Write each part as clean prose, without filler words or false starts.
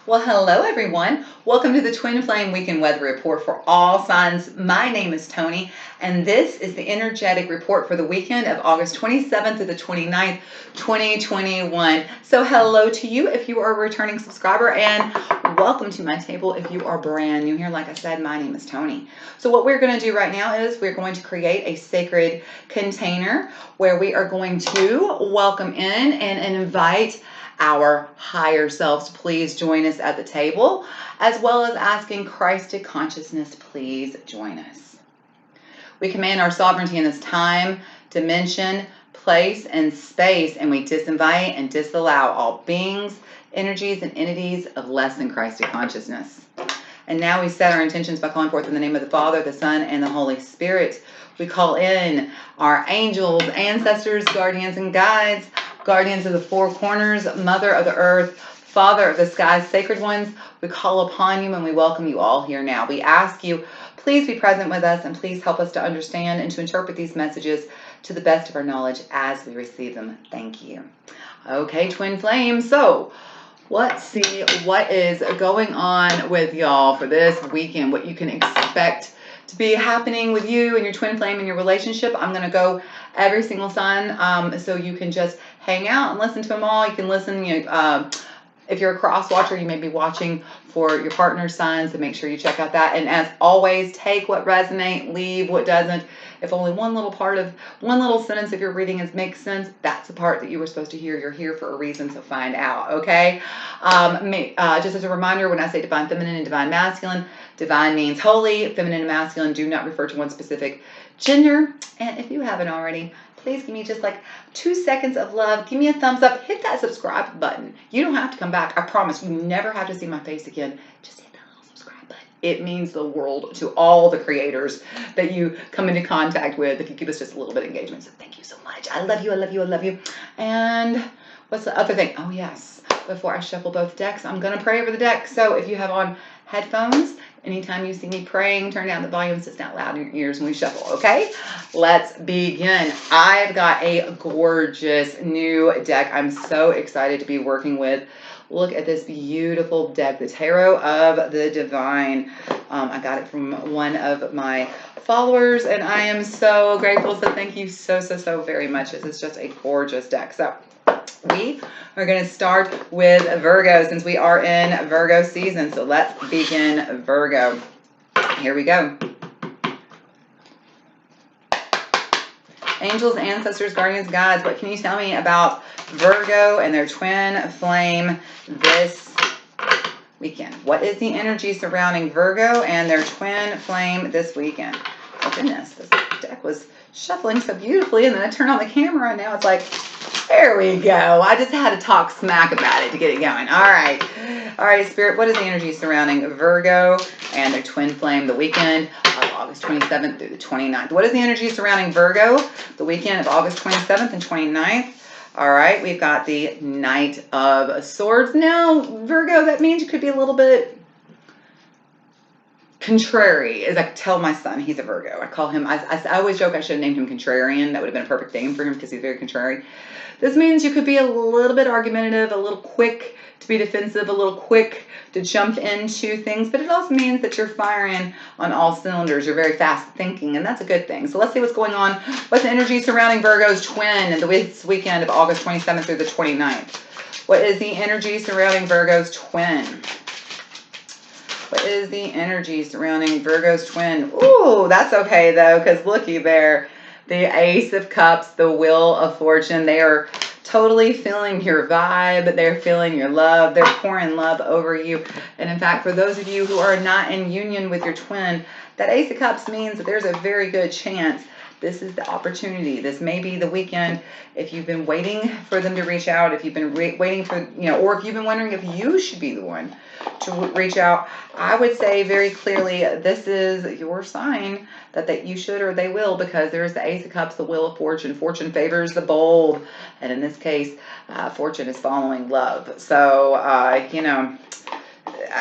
Well, hello everyone. Welcome to the Twin Flame Weekend Weather Report for all signs. My name is Toni, and this is the energetic report for the weekend of August 27th to the 29th, 2021. So hello to you if you are a returning subscriber, and welcome to my table if you are brand new here. Like I said, my name is Toni. So what we're going to do right now is we're going to create a sacred container where we are going to welcome in and invite our higher selves to please join us at the table, as well as asking Christ to consciousness, please join us. We command our sovereignty in this time, dimension, place, and space, and we disinvite and disallow all beings, energies, and entities of less than Christ consciousness. And now we set our intentions by calling forth in the name of the Father, the Son, and the Holy Spirit. We call in our angels, ancestors, guardians, and guides, guardians of the four corners, mother of the earth, father of the skies, sacred ones. We call upon you and we welcome you all here now. We ask you, please be present with us and please help us to understand and to interpret these messages to the best of our knowledge as we receive them. Thank you. Okay, Twin Flame. So let's see what is going on with y'all for this weekend, what you can expect to be happening with you and your twin flame and your relationship. I'm going to go every single sign so you can just hang out and listen to them all. You can listen, if you're a cross watcher, you may be watching for your partner's signs, so make sure you check out that. And as always, take what resonates, leave what doesn't. If only one little sentence of your reading makes sense, that's the part that you were supposed to hear. You're here for a reason, so find out, okay? Just as a reminder, when I say divine feminine and divine masculine, divine means holy, feminine and masculine do not refer to one specific gender. And if you haven't already, please give me just like 2 seconds of love. Give me a thumbs up. Hit that subscribe button. You don't have to come back. I promise you never have to see my face again. Just hit that little subscribe button. It means the world to all the creators that you come into contact with if you give us just a little bit of engagement. So thank you so much. I love you. I love you. I love you. And what's the other thing? Oh, yes. Before I shuffle both decks, I'm going to pray over the deck. So if you have on headphones, anytime you see me praying, turn down the volume so it's not loud in your ears when we shuffle, okay? Let's begin. I've got a gorgeous new deck I'm so excited to be working with. Look at this beautiful deck, the Tarot of the Divine. I got it from one of my followers, and I am so grateful. So thank you so very much. This is just a gorgeous deck. So we are going to start with Virgo since we are in Virgo season. So let's begin Virgo. Here we go. Angels, ancestors, guardians, guides, what can you tell me about Virgo and their twin flame this weekend? What is the energy surrounding Virgo and their twin flame this weekend? Oh goodness, this deck was shuffling so beautifully, and then I turned on the camera and now it's like, there we go. I just had to talk smack about it to get it going. All right. All right, Spirit, what is the energy surrounding Virgo and their twin flame the weekend of August 27th through the 29th? What is the energy surrounding Virgo the weekend of August 27th and 29th? All right, we've got the Knight of Swords. Now, Virgo, that means you could be a little bit contrary, as I tell my son. He's a Virgo. I call him, I always joke I should have named him Contrarian. That would have been a perfect name for him because he's very contrary. This means you could be a little bit argumentative, a little quick to be defensive, a little quick to jump into things, but it also means that you're firing on all cylinders. You're very fast thinking, and that's a good thing. So let's see what's going on. What's the energy surrounding Virgo's twin this weekend of August 27th through the 29th? What is the energy surrounding Virgo's twin? What is the energy surrounding Virgo's twin? Ooh, that's okay though, because looky there. The Ace of Cups, the Wheel of Fortune, they are totally feeling your vibe. They're feeling your love. They're pouring love over you. And in fact, for those of you who are not in union with your twin, that Ace of Cups means that there's a very good chance this is the opportunity. This may be the weekend. If you've been waiting for them to reach out, if you've been waiting for, or if you've been wondering if you should be the one to reach out, I would say very clearly, this is your sign that you should or they will, because there's the Ace of Cups, the Wheel of Fortune. Fortune favors the bold. And in this case, fortune is following love. So,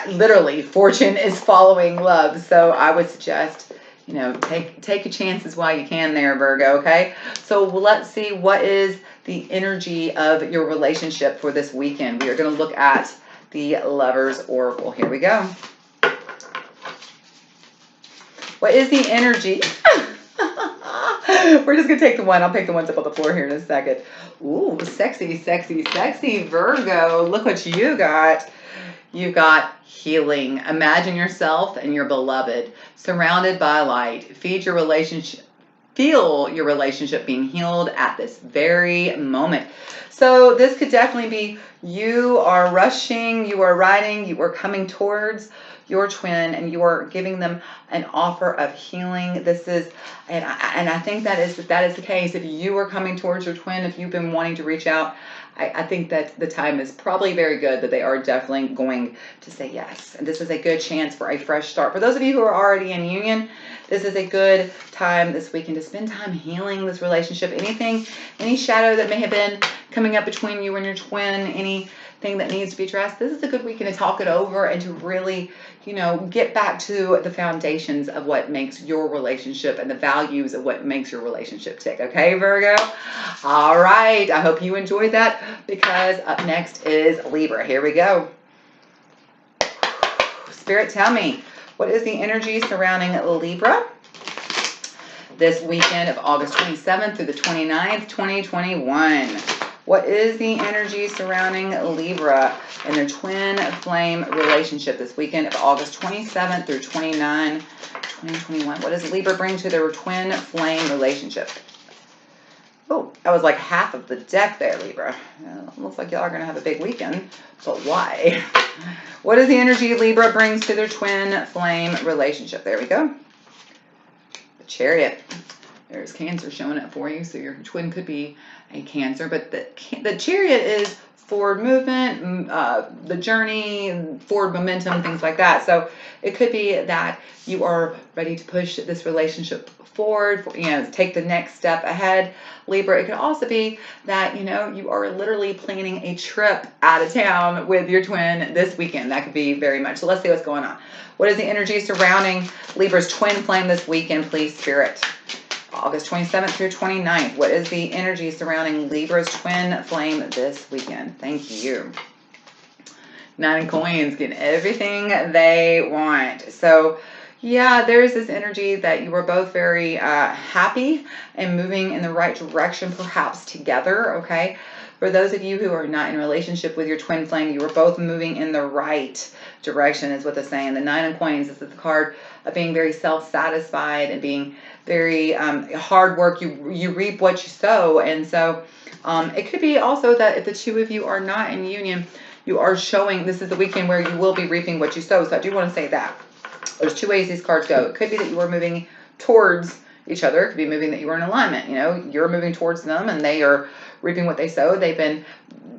literally, fortune is following love. So I would suggest, take your chances while you can there, Virgo, okay? So let's see what is the energy of your relationship for this weekend. We are going to look at the Lover's Oracle. Here we go. What is the energy? We're just going to take the one. I'll pick the ones up on the floor here in a second. Ooh, sexy, sexy, sexy Virgo. Look what you got. You've got healing. Imagine yourself and your beloved surrounded by light. Feel your relationship being healed at this very moment. So this could definitely be you are rushing, you are riding, you are coming towards your twin, and you are giving them an offer of healing. This is, and I think that is the case. If you are coming towards your twin, if you've been wanting to reach out, I think that the time is probably very good, that they are definitely going to say yes. And this is a good chance for a fresh start. For those of you who are already in union, this is a good time this weekend to spend time healing this relationship. Any shadow that may have been coming up between you and your twin, anything that needs to be addressed, this is a good weekend to talk it over and to really, get back to the foundations of what makes your relationship and the values of what makes your relationship tick. Okay, Virgo? All right. I hope you enjoyed that, because up next is Libra. Here we go. Spirit, tell me, what is the energy surrounding Libra this weekend of August 27th through the 29th, 2021? What is the energy surrounding Libra and their twin flame relationship this weekend of August 27th through 29, 2021? What does Libra bring to their twin flame relationship? Oh, that was like half of the deck there, Libra. Looks like y'all are going to have a big weekend, but why? What is the energy Libra brings to their twin flame relationship? There we go. The Chariot. There's Cancer showing up for you, so your twin could be a Cancer, but the Chariot is forward movement, the journey, forward momentum, things like that. So it could be that you are ready to push this relationship forward, take the next step ahead, Libra. It could also be that, you are literally planning a trip out of town with your twin this weekend. That could be very much. So let's see what's going on. What is the energy surrounding Libra's twin flame this weekend, please, Spirit? August 27th through 29th. What is the energy surrounding Libra's twin flame this weekend? Thank you. 9 of Coins, getting everything they want. So, yeah, there's this energy that you are both very happy and moving in the right direction, perhaps together, okay? For those of you who are not in a relationship with your twin flame, you are both moving in the right direction, is what they're saying. The 9 of Coins is the card of being very self-satisfied and being very hard work. You reap what you sow. And so it could be also that if the two of you are not in union, you are showing this is the weekend where you will be reaping what you sow. So I do want to say that. There's two ways these cards go. It could be that you are moving towards each other. It could be moving that you are in alignment. You're moving towards them and they are reaping what they sow. They've been,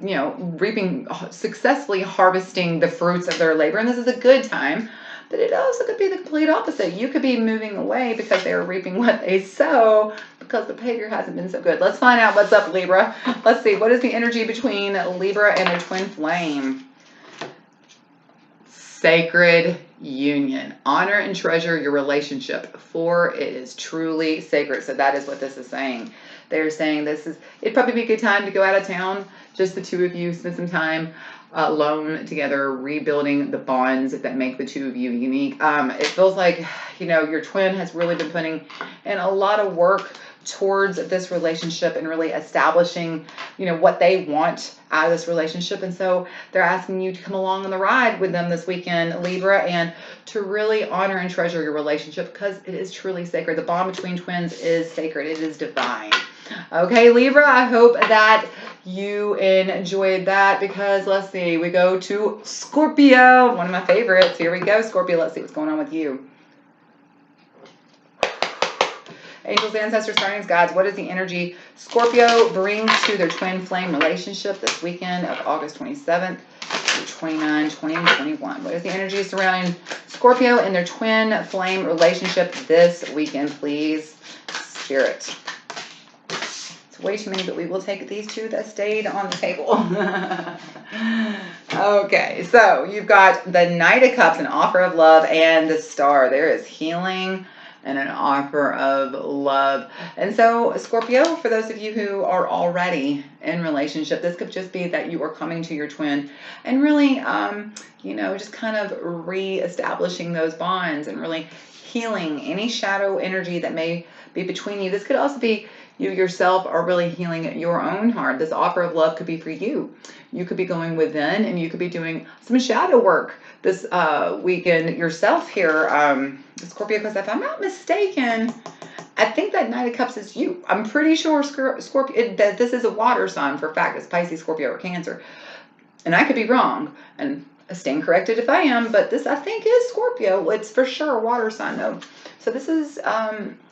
reaping, successfully harvesting the fruits of their labor. And this is a good time. But it also could be the complete opposite. You could be moving away because they are reaping what they sow because the behavior hasn't been so good. Let's find out what's up, Libra. Let's see. What is the energy between Libra and their twin flame? Sacred union. Honor and treasure your relationship, for it is truly sacred. So that is what this is saying. They're saying it'd probably be a good time to go out of town, just the two of you, spend some time alone together, rebuilding the bonds that make the two of you unique. It feels like, your twin has really been putting in a lot of work towards this relationship and really establishing, what they want out of this relationship. And so they're asking you to come along on the ride with them this weekend, Libra, and to really honor and treasure your relationship because it is truly sacred. The bond between twins is sacred. It is divine. Okay, Libra, I hope that you enjoyed that because let's see, we go to Scorpio, one of my favorites. Here we go, Scorpio. Let's see what's going on with you. Angels, ancestors, guardians, gods, what is the energy Scorpio brings to their twin flame relationship this weekend of August 27th through 29, 2021? What is the energy surrounding Scorpio and their twin flame relationship this weekend, please, Spirit? It's way too many, but we will take these two that stayed on the table. Okay, so you've got the Knight of Cups, an offer of love, and the Star. There is healing and an offer of love. And so, Scorpio, for those of you who are already in relationship, this could just be that you are coming to your twin and really, just kind of reestablishing those bonds and really healing any shadow energy that may be between you. This could also be you yourself are really healing your own heart. This offer of love could be for you. You could be going within and you could be doing some shadow work this weekend yourself here, Scorpio, because if I'm not mistaken, I think that Knight of Cups is you. I'm pretty sure Scorpio, that this is a water sign for a fact. It's Pisces, Scorpio, or Cancer. And I could be wrong, and stand corrected if I am, but this I think is Scorpio. It's for sure a water sign though. So this is,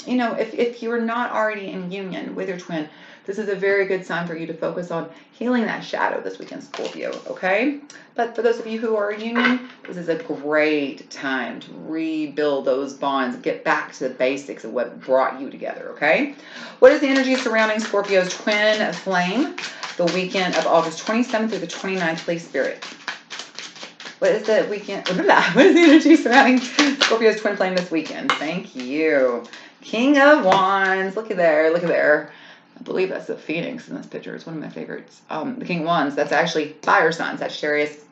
if you're not already in union with your twin, this is a very good sign for you to focus on healing that shadow this weekend, Scorpio, okay? But for those of you who are in union, this is a great time to rebuild those bonds, get back to the basics of what brought you together, okay? What is the energy surrounding Scorpio's twin flame the weekend of August 27th through the 29th, please, Spirit? What is the weekend? What is the energy surrounding Scorpio's twin flame this weekend? Thank you. King of Wands. Look at there. Look at there. I believe that's the Phoenix in this picture. It's one of my favorites. The King of Wands. That's actually fire sign. Sagittarius,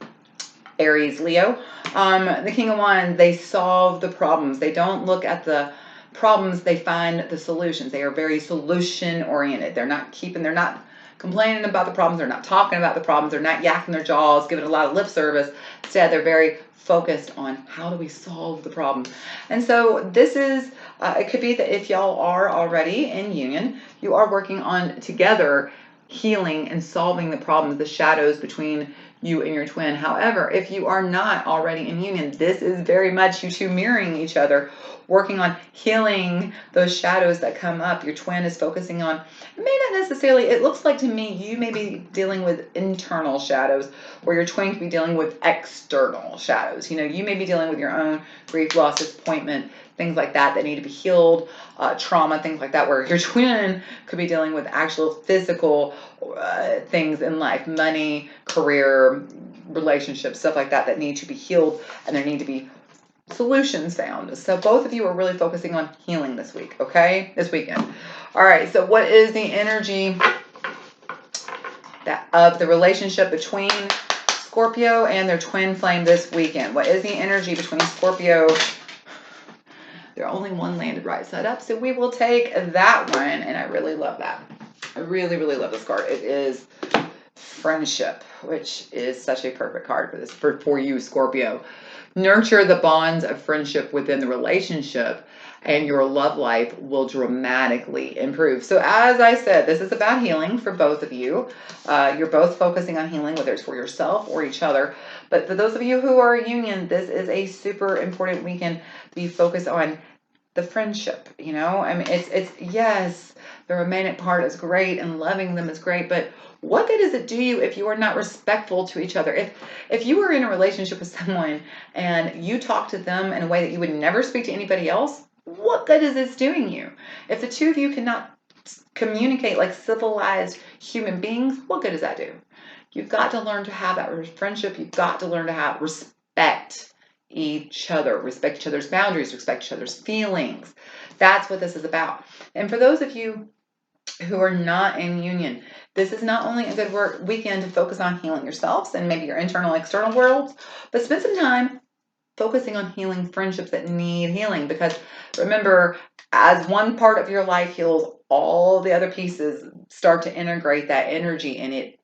Aries, Leo. The King of Wands, they solve the problems. They don't look at the problems. They find the solutions. They are very solution oriented. They're not complaining about the problems. They're not talking about the problems. They're not yakking their jaws, giving a lot of lip service. Instead, they're very focused on how do we solve the problem. And so this is, it could be that if y'all are already in union, you are working on together healing and solving the problems, the shadows between you and your twin. However, if you are not already in union, this is very much you two mirroring each other, working on healing those shadows that come up. Your twin is focusing on, it may not necessarily, it looks like to me, you may be dealing with internal shadows, where your twin could be dealing with external shadows. You may be dealing with your own grief, loss, disappointment, things like that need to be healed, trauma, things like that, where your twin could be dealing with actual physical things in life, money, career, relationships, stuff like that need to be healed, and there need to be solutions found. So both of you are really focusing on healing this week, okay? This weekend. All right, so what is the energy of the relationship between Scorpio and their twin flame this weekend? What is the energy between Scorpio? There's only one landed right side up, so we will take that one, and I really love that. I really, really love this card. It is friendship, which is such a perfect card for this, for you, Scorpio. Nurture the bonds of friendship within the relationship, and your love life will dramatically improve. So as I said, this is about healing for both of you. You're both focusing on healing, whether it's for yourself or each other. But for those of you who are union, this is a super important weekend to be focused on the friendship. I mean, it's yes, the romantic part is great and loving them is great, but what good does it do you if you are not respectful to each other? If you are in a relationship with someone and you talk to them in a way that you would never speak to anybody else, what good is this doing you? If the two of you cannot communicate like civilized human beings, what good does that do? You've got to learn to have that friendship. You've got to learn to have respect each other, respect each other's boundaries, respect each other's feelings. That's what this is about. And for those of you who are not in union, this is not only a good weekend to focus on healing yourselves and maybe your internal, external worlds, but spend some time focusing on healing friendships that need healing. Because remember, as one part of your life heals, all the other pieces start to integrate that energy, and it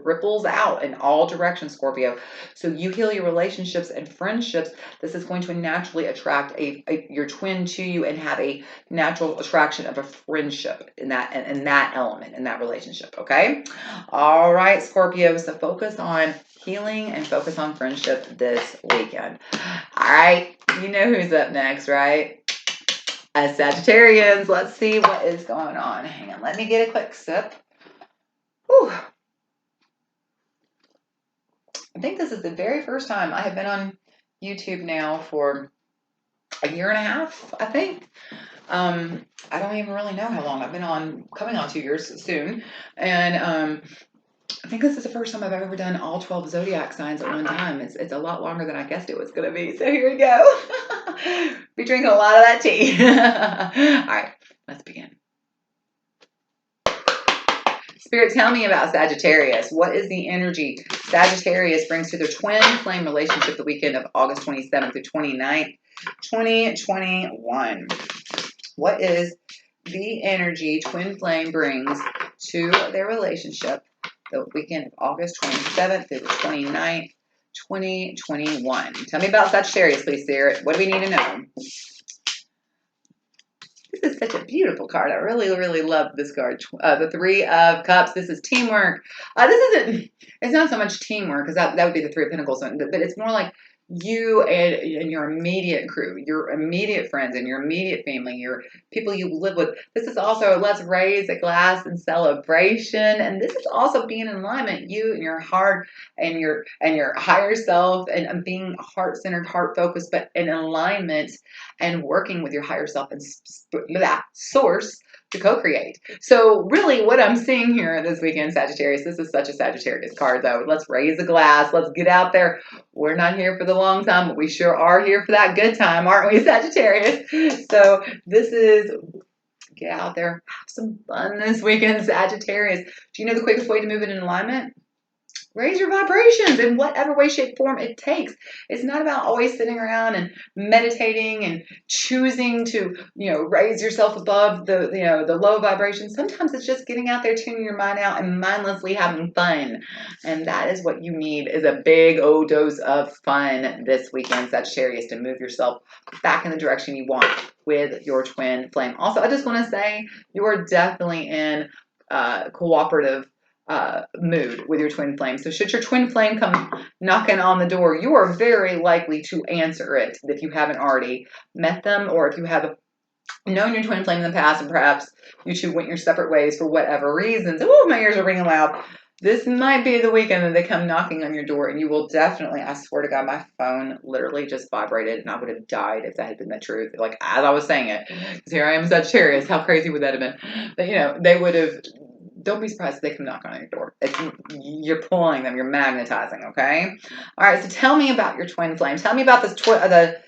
ripples out in all directions, Scorpio. So you heal your relationships and friendships. This is going to naturally attract your twin to you and have a natural attraction of a friendship in that element, in that relationship. Okay. All right, Scorpio. So focus on healing and focus on friendship this weekend. All right. You know who's up next, right? As Sagittarians, let's see what is going on. Hang on. Let me get a quick sip. Whew. I think this is the very first time I have been on YouTube now for a year and a half, I think. I don't even really know how long I've been on, coming on 2 years soon. And I think this is the first time I've ever done all 12 zodiac signs at one time. It's a lot longer than I guessed it was going to be. So here we go. Be drinking a lot of that tea. All right, let's begin. Spirit, tell me about Sagittarius. What is the energy Sagittarius brings to their twin flame relationship the weekend of August 27th through 29th, 2021? What is the energy twin flame brings to their relationship the weekend of August 27th through the 29th, 2021? Tell me about Sagittarius, please, Spirit. What do we need to know? This is such a beautiful card. I really, really love this card. The Three of Cups. This is teamwork. It's not so much teamwork because that would be the Three of Pentacles, but it's more like you and your immediate crew, your immediate friends and your immediate family, your people you live with. This is also let's raise a glass in celebration. And this is also being in alignment, you and your heart and your higher self and being heart-centered, heart-focused, but in alignment and working with your higher self and that source to co-create. So really what I'm seeing here this weekend, Sagittarius, this is such a Sagittarius card though. Let's raise a glass. Let's get out there. We're not here for the long time, but we sure are here for that good time, aren't we, Sagittarius? So this is, get out there, have some fun this weekend, Sagittarius. Do you know the quickest way to move it in alignment? Raise your vibrations in whatever way, shape, form it takes. It's not about always sitting around and meditating and choosing to, raise yourself above the low vibrations. Sometimes it's just getting out there, tuning your mind out and mindlessly having fun. And that is what you need, is a big old dose of fun this weekend, Sagittarius, to move yourself back in the direction you want with your twin flame. Also, I just want to say you are definitely in cooperative mood with your twin flame. So should your twin flame come knocking on the door, you are very likely to answer it if you haven't already met them, or if you have known your twin flame in the past and perhaps you two went your separate ways for whatever reasons. Oh, my ears are ringing loud. This might be the weekend that they come knocking on your door, and you will definitely, I swear to God, my phone literally just vibrated and I would have died if that had been the truth. Like, as I was saying it, because here I am, Sagittarius, how crazy would that have been? But, they would have. Don't be surprised if they come knock on your door. You're pulling them. You're magnetizing, okay? All right, so tell me about your twin flame. Tell me about this the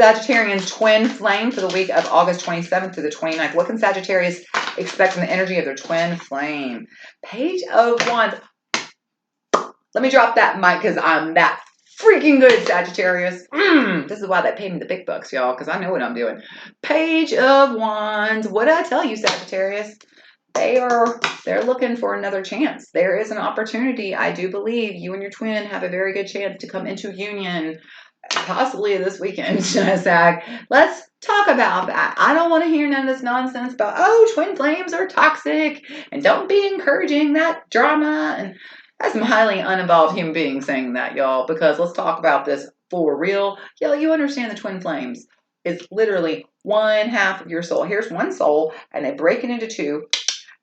Sagittarian twin flame for the week of August 27th to the 29th. What can Sagittarius expect from the energy of their twin flame? Page of Wands. Let me drop that mic because I'm that freaking good, Sagittarius. This is why they pay me the big bucks, y'all, because I know what I'm doing. Page of Wands. What did I tell you, Sagittarius? They're looking for another chance. There is an opportunity. I do believe you and your twin have a very good chance to come into union, possibly this weekend, Sag. Let's talk about that. I don't want to hear none of this nonsense about, twin flames are toxic and don't be encouraging that drama. And that's some highly uninvolved human beings saying that, y'all, because let's talk about this for real. Y'all, you understand the twin flames is literally one half of your soul. Here's one soul, and they break it into two.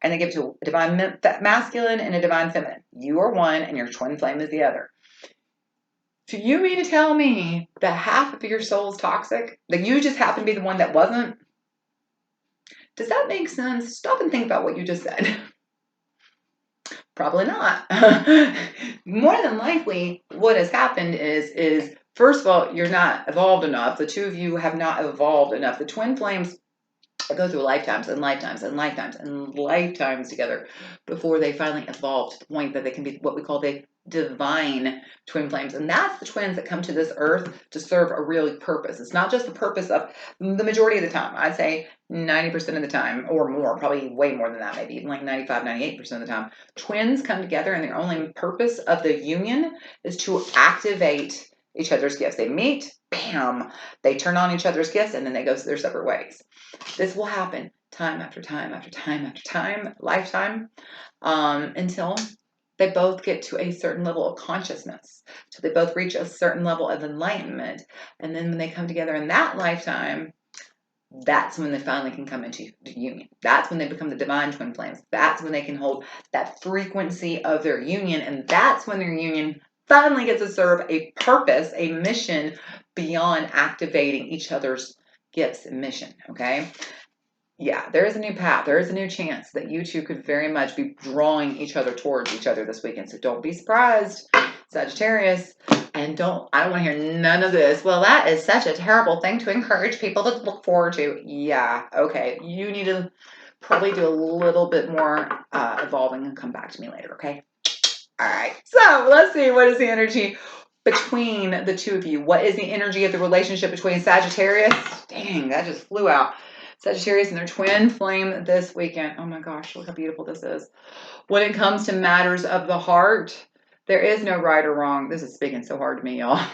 And they give it to a divine masculine and a divine feminine. You are one and your twin flame is the other. Do you mean to tell me that half of your soul is toxic? That you just happen to be the one that wasn't? Does that make sense? Stop and think about what you just said. Probably not. More than likely, what has happened is first of all, you're not evolved enough. The two of you have not evolved enough. The twin flames go through lifetimes and lifetimes and lifetimes and lifetimes together before they finally evolve to the point that they can be what we call the divine twin flames. And that's the twins that come to this earth to serve a real purpose. It's not just the purpose of the majority of the time. I'd say 90% of the time or more, probably way more than that, maybe even like 95, 98% of the time. Twins come together and their only purpose of the union is to activate each other's gifts. They meet, bam, they turn on each other's gifts, and then they go their separate ways. This will happen time after time after time after time, lifetime, until they both get to a certain level of consciousness. So they both reach a certain level of enlightenment. And then when they come together in that lifetime, that's when they finally can come into union. That's when they become the divine twin flames. That's when they can hold that frequency of their union. And that's when their union finally gets to serve a purpose, a mission beyond activating each other's gifts and mission, okay? Yeah, there is a new path. There is a new chance that you two could very much be drawing each other towards each other this weekend. So don't be surprised. Sagittarius, and I don't want to hear none of this. Well, that is such a terrible thing to encourage people to look forward to. Yeah, okay. You need to probably do a little bit more evolving and come back to me later, okay? All right. So let's see. What is the energy between the two of you? What is the energy of the relationship between Sagittarius? Dang, that just flew out. Sagittarius and their twin flame this weekend. Oh my gosh, look how beautiful this is. When it comes to matters of the heart, there is no right or wrong. This is speaking so hard to me, y'all.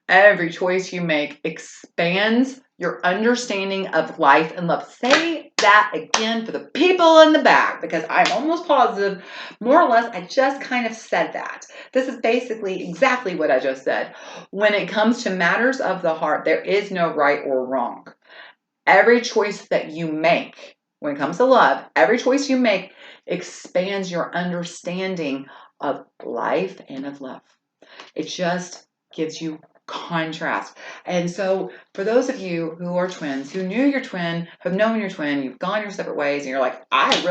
Every choice you make expands your understanding of life and love. Say that again for the people in the back, because I'm almost positive, more or less, I just kind of said that. This is basically exactly what I just said. When it comes to matters of the heart, there is no right or wrong. Every choice that you make, when it comes to love, every choice you make expands your understanding of life and of love. It just gives you contrast. And so for those of you who are twins, who knew your twin, have known your twin, you've gone your separate ways, and you're like, I'm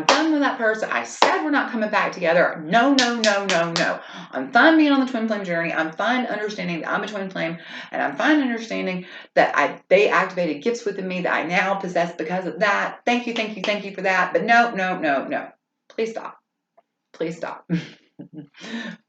done with that person. I said we're not coming back together. No, no, no, no, no. I'm fine being on the twin flame journey. I'm fine understanding that I'm a twin flame, and I'm fine understanding that they activated gifts within me that I now possess because of that. Thank you, thank you, thank you for that. But no, no, no, no. Please stop. Please stop.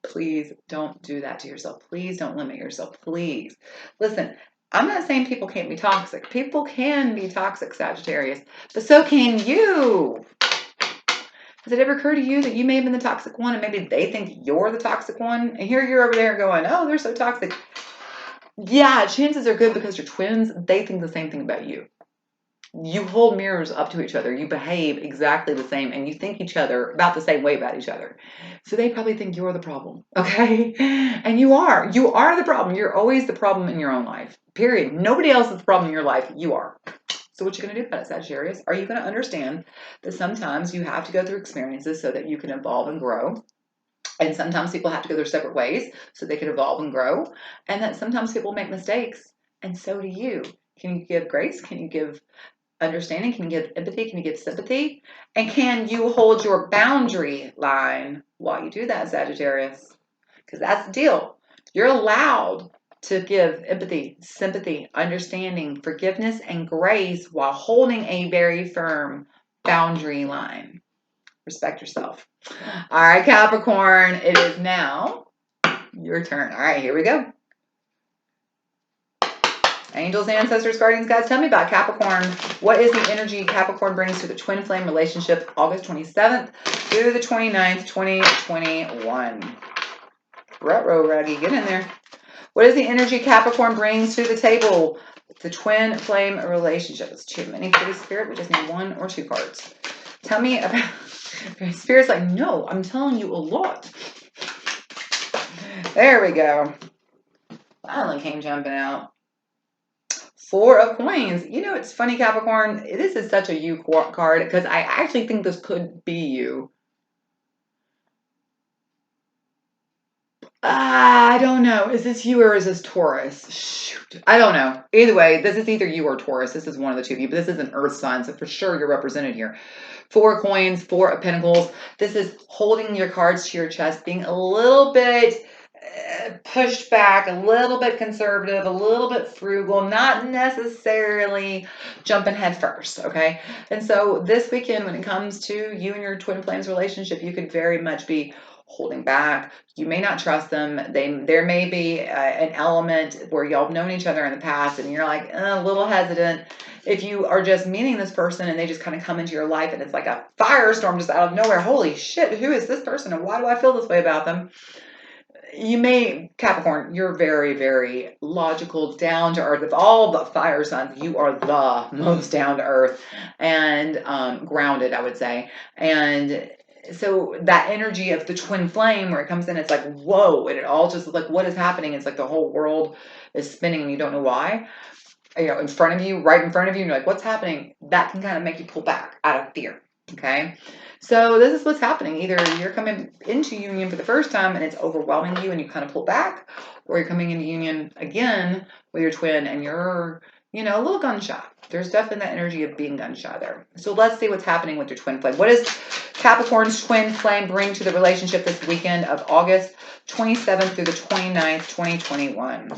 Please don't do that to yourself. Please don't limit yourself. Please. Listen, I'm not saying people can't be toxic. People can be toxic, Sagittarius, but so can you. Has it ever occurred to you that you may have been the toxic one and maybe they think you're the toxic one? And here you're over there going, oh, they're so toxic. Yeah, chances are good because you're twins. They think the same thing about you. You hold mirrors up to each other. You behave exactly the same, and you think each other about the same way about each other. So they probably think you're the problem, okay? And you are. You are the problem. You're always the problem in your own life, period. Nobody else is the problem in your life. You are. So what you going to do about it, Sagittarius? Are you going to understand that sometimes you have to go through experiences so that you can evolve and grow? And sometimes people have to go their separate ways so they can evolve and grow. And that sometimes people make mistakes, and so do you. Can you give grace? Can you give understanding? Can you give empathy? Can you give sympathy? And can you hold your boundary line while you do that, Sagittarius? Because that's the deal. You're allowed to give empathy, sympathy, understanding, forgiveness, and grace while holding a very firm boundary line. Respect yourself. All right, Capricorn, it is now your turn. All right, here we go. Angels, ancestors, guardians, guys, tell me about Capricorn. What is the energy Capricorn brings to the twin flame relationship August 27th through the 29th, 2021? Ruh-roh, Raggy, get in there. What is the energy Capricorn brings to the table? The twin flame relationship. It's too many for the spirit. We just need one or two cards. Tell me about... Spirit's like, no, I'm telling you a lot. There we go. Finally came jumping out. Four of Coins. You know, it's funny, Capricorn. This is such a you card because I actually think this could be you. I don't know. Is this you or is this Taurus? Shoot. I don't know. Either way, this is either you or Taurus. This is one of the two of you, but this is an earth sign, so for sure you're represented here. Four of Coins, Four of Pentacles. This is holding your cards to your chest, being a little bit pushed back, a little bit conservative, a little bit frugal, not necessarily jumping head first, okay? And so this weekend, when it comes to you and your twin flames relationship, you could very much be holding back. You may not trust them. There may be an element where y'all have known each other in the past and you're like a little hesitant. If you are just meeting this person and they just kind of come into your life and it's like a firestorm just out of nowhere, holy shit, who is this person and why do I feel this way about them? You may, Capricorn, you're very, very logical, down to earth. Of all the fire signs, you are the most down to earth and grounded, I would say. And so that energy of the twin flame where it comes in, it's like, whoa, and it all just like, what is happening? It's like the whole world is spinning and you don't know why. You know, in front of you, right in front of you, and you're like, what's happening? That can kind of make you pull back out of fear. Okay. So this is what's happening. Either you're coming into union for the first time and it's overwhelming you and you kind of pull back, or you're coming into union again with your twin and you're, you know, a little gun shy. There's definitely that energy of being gun shy there. So let's see what's happening with your twin flame. What is Capricorn's twin flame bring to the relationship this weekend of August 27th through the 29th, 2021?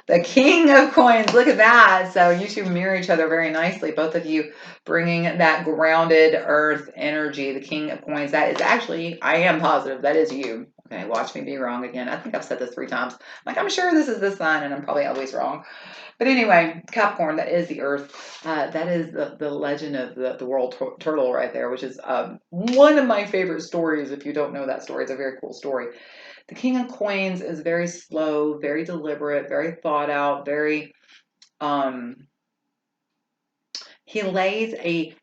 The King of Coins. Look at that. So you two mirror each other very nicely. Both of you bringing that grounded earth energy. The King of Coins. That is actually, I am positive, that is you. Okay, watch me be wrong again. I think I've said this 3 times. Like, I'm sure this is this sign, and I'm probably always wrong. But anyway, Capricorn, that is the earth. That is the legend of the world turtle right there, which is one of my favorite stories. If you don't know that story, it's a very cool story. The King of Coins is very slow, very deliberate, very thought out, very, he lays a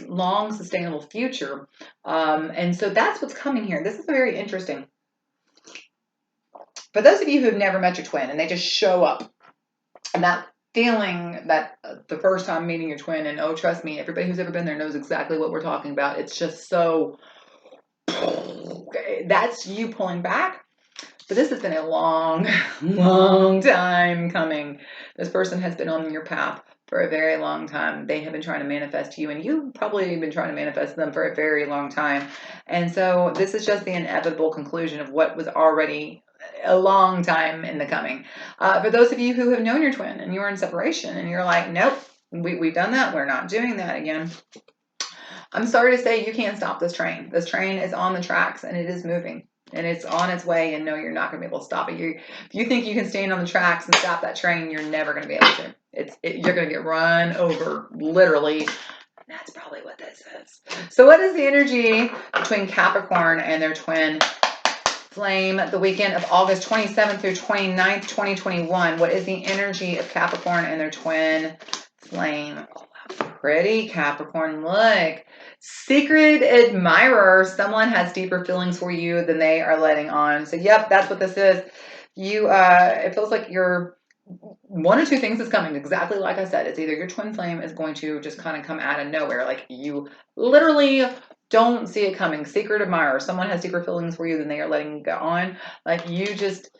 long, sustainable future. And so that's what's coming here. This is very interesting. For those of you who have never met your twin and they just show up, and that feeling that the first time meeting your twin, and oh, trust me, everybody who's ever been there knows exactly what we're talking about. It's just so, that's you pulling back. But this has been a long, long time coming. This person has been on your path for a very long time. They have been trying to manifest you, and you've probably been trying to manifest them for a very long time. And so this is just the inevitable conclusion of what was already a long time in the coming. For those of you who have known your twin and you're in separation and you're like, nope, we've done that. We're not doing that again. I'm sorry to say you can't stop this train. This train is on the tracks and it is moving. And it's on its way, and no, you're not going to be able to stop it. If you think you can stand on the tracks and stop that train, you're never going to be able to. You're going to get run over, literally. That's probably what this is. So what is the energy between Capricorn and their twin flame the weekend of August 27th through 29th, 2021? What is the energy of Capricorn and their twin flame? Oh, how pretty, Capricorn. Look. Secret admirer. Someone has deeper feelings for you than they are letting on. So, yep, that's what this is. It feels like you're, one or two things is coming. Exactly like I said. It's either your twin flame is going to just kind of come out of nowhere. Like, you literally don't see it coming. Secret admirer. Someone has deeper feelings for you than they are letting go on. Like, you just,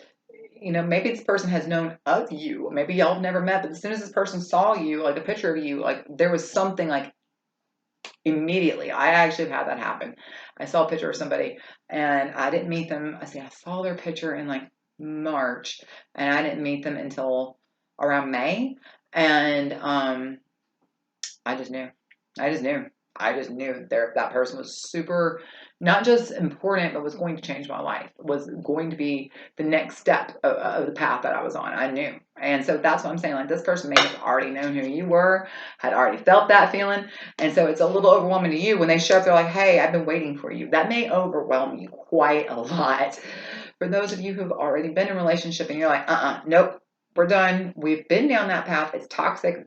maybe this person has known of you. Maybe y'all have never met, but as soon as this person saw you, like a picture of you, like there was something like immediately. I actually have had that happen. I saw a picture of somebody and I didn't meet them. I saw their picture in like March and I didn't meet them until around May. And I just knew that person was super, not just important, but was going to change my life, was going to be the next step of the path that I was on. I knew. And so that's what I'm saying. Like, this person may have already known who you were, had already felt that feeling. And so it's a little overwhelming to you when they show up. They're like, hey, I've been waiting for you. That may overwhelm you quite a lot. For those of you who've already been in a relationship and you're like, nope, we're done. We've been down that path. It's toxic.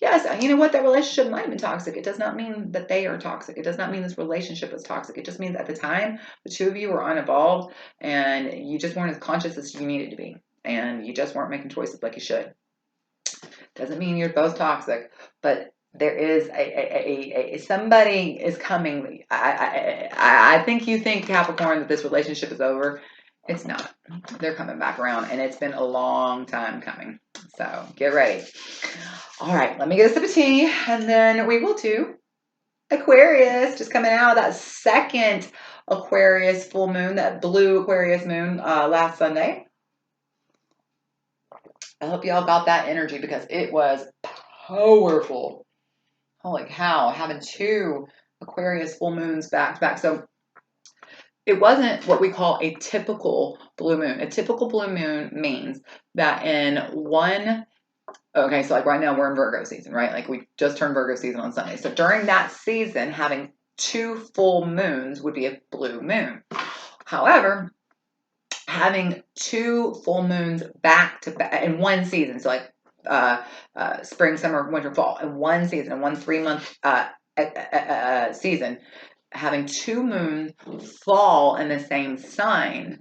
Yes, you know what? That relationship might have been toxic. It does not mean that they are toxic. It does not mean this relationship is toxic. It just means at the time, the two of you were uninvolved and you just weren't as conscious as you needed to be. And you just weren't making choices like you should. Doesn't mean you're both toxic, but there is somebody is coming. I think you think, Capricorn, that this relationship is over. It's not. They're coming back around, and it's been a long time coming. So get ready. All right, let me get a sip of tea, and then we will do Aquarius, just coming out of that second Aquarius full moon, that blue Aquarius moon last Sunday. I hope y'all got that energy because it was powerful. Holy cow, having 2 Aquarius full moons back to back. So it wasn't what we call a typical blue moon. A typical blue moon means that in one, okay, so like right now we're in Virgo season, right? Like we just turned Virgo season on Sunday. So during that season, having 2 full moons would be a blue moon. However, having 2 full moons back to back in one season, so like spring, summer, winter, fall, in one season, in one 3-month season, having 2 moons fall in the same sign,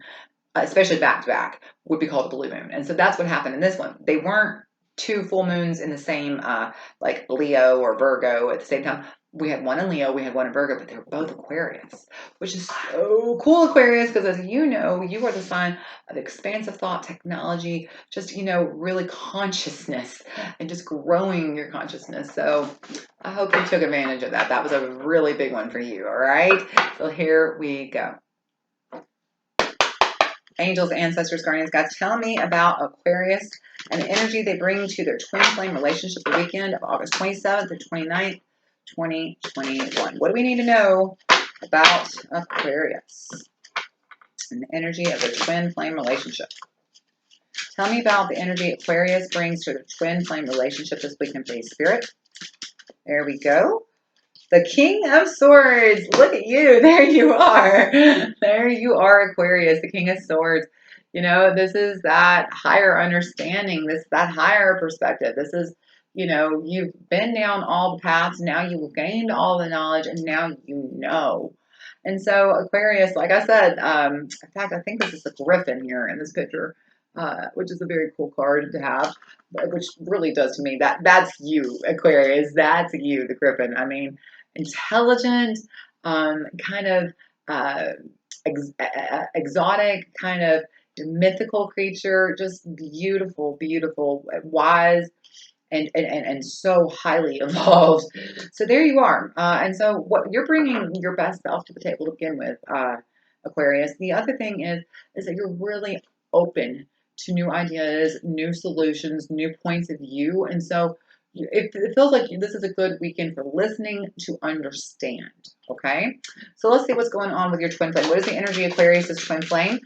especially back to back, would be called a blue moon. And so that's what happened in this one. They weren't 2 full moons in the same, like Leo or Virgo at the same time. we had one in Leo, we had one in Virgo, but they're both Aquarius, which is so cool, Aquarius, because as you know, you are the sign of expansive thought, technology, just, really consciousness and just growing your consciousness. So I hope you took advantage of that. That was a really big one for you, all right? So here we go. Angels, ancestors, guardians, guides, tell me about Aquarius and the energy they bring to their twin flame relationship the weekend of August 27th through 29th. 2021. What do we need to know about Aquarius and the energy of their twin flame relationship? Tell me about the energy Aquarius brings to their twin flame relationship this weekend, please, Spirit. There we go. The King of Swords. Look at you. There you are. There you are, Aquarius, the King of Swords. This is that higher understanding, that higher perspective. This is, you've been down all the paths. Now you've gained all the knowledge, and now you know. And so, Aquarius, like I said, in fact, I think this is a griffin here in this picture, which is a very cool card to have, which really does to me. That's you, Aquarius. That's you, the griffin. I mean, intelligent, kind of exotic, kind of mythical creature, just beautiful, beautiful, wise, and so highly evolved. So there you are. And so what you're bringing your best self to the table to begin with, Aquarius. The other thing is that you're really open to new ideas, new solutions, new points of view. And so it feels like this is a good weekend for listening to understand. Okay, so let's see what's going on with your twin flame. What is the energy Aquarius' twin flame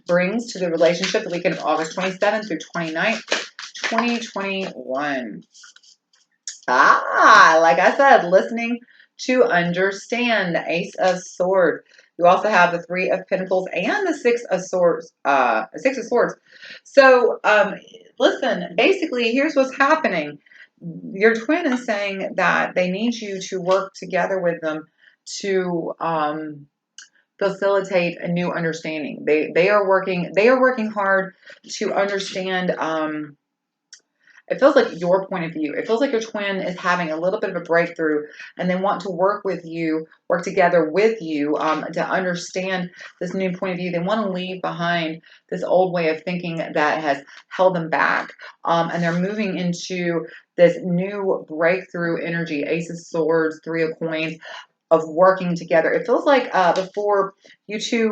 brings to the relationship the weekend of August 27th through 29th, 2021? Like I said, listening to understand. The Ace of Swords. You also have the Three of Pentacles and the Six of Swords. Six of Swords. So, listen. Basically, here's what's happening. Your twin is saying that they need you to work together with them to facilitate a new understanding. They are working hard to understand. It feels like your point of view. It feels like your twin is having a little bit of a breakthrough, and they want to work together with you to understand this new point of view. They want to leave behind this old way of thinking that has held them back, and they're moving into this new breakthrough energy. Ace of Swords, Three of Coins, of working together. It feels like before you two,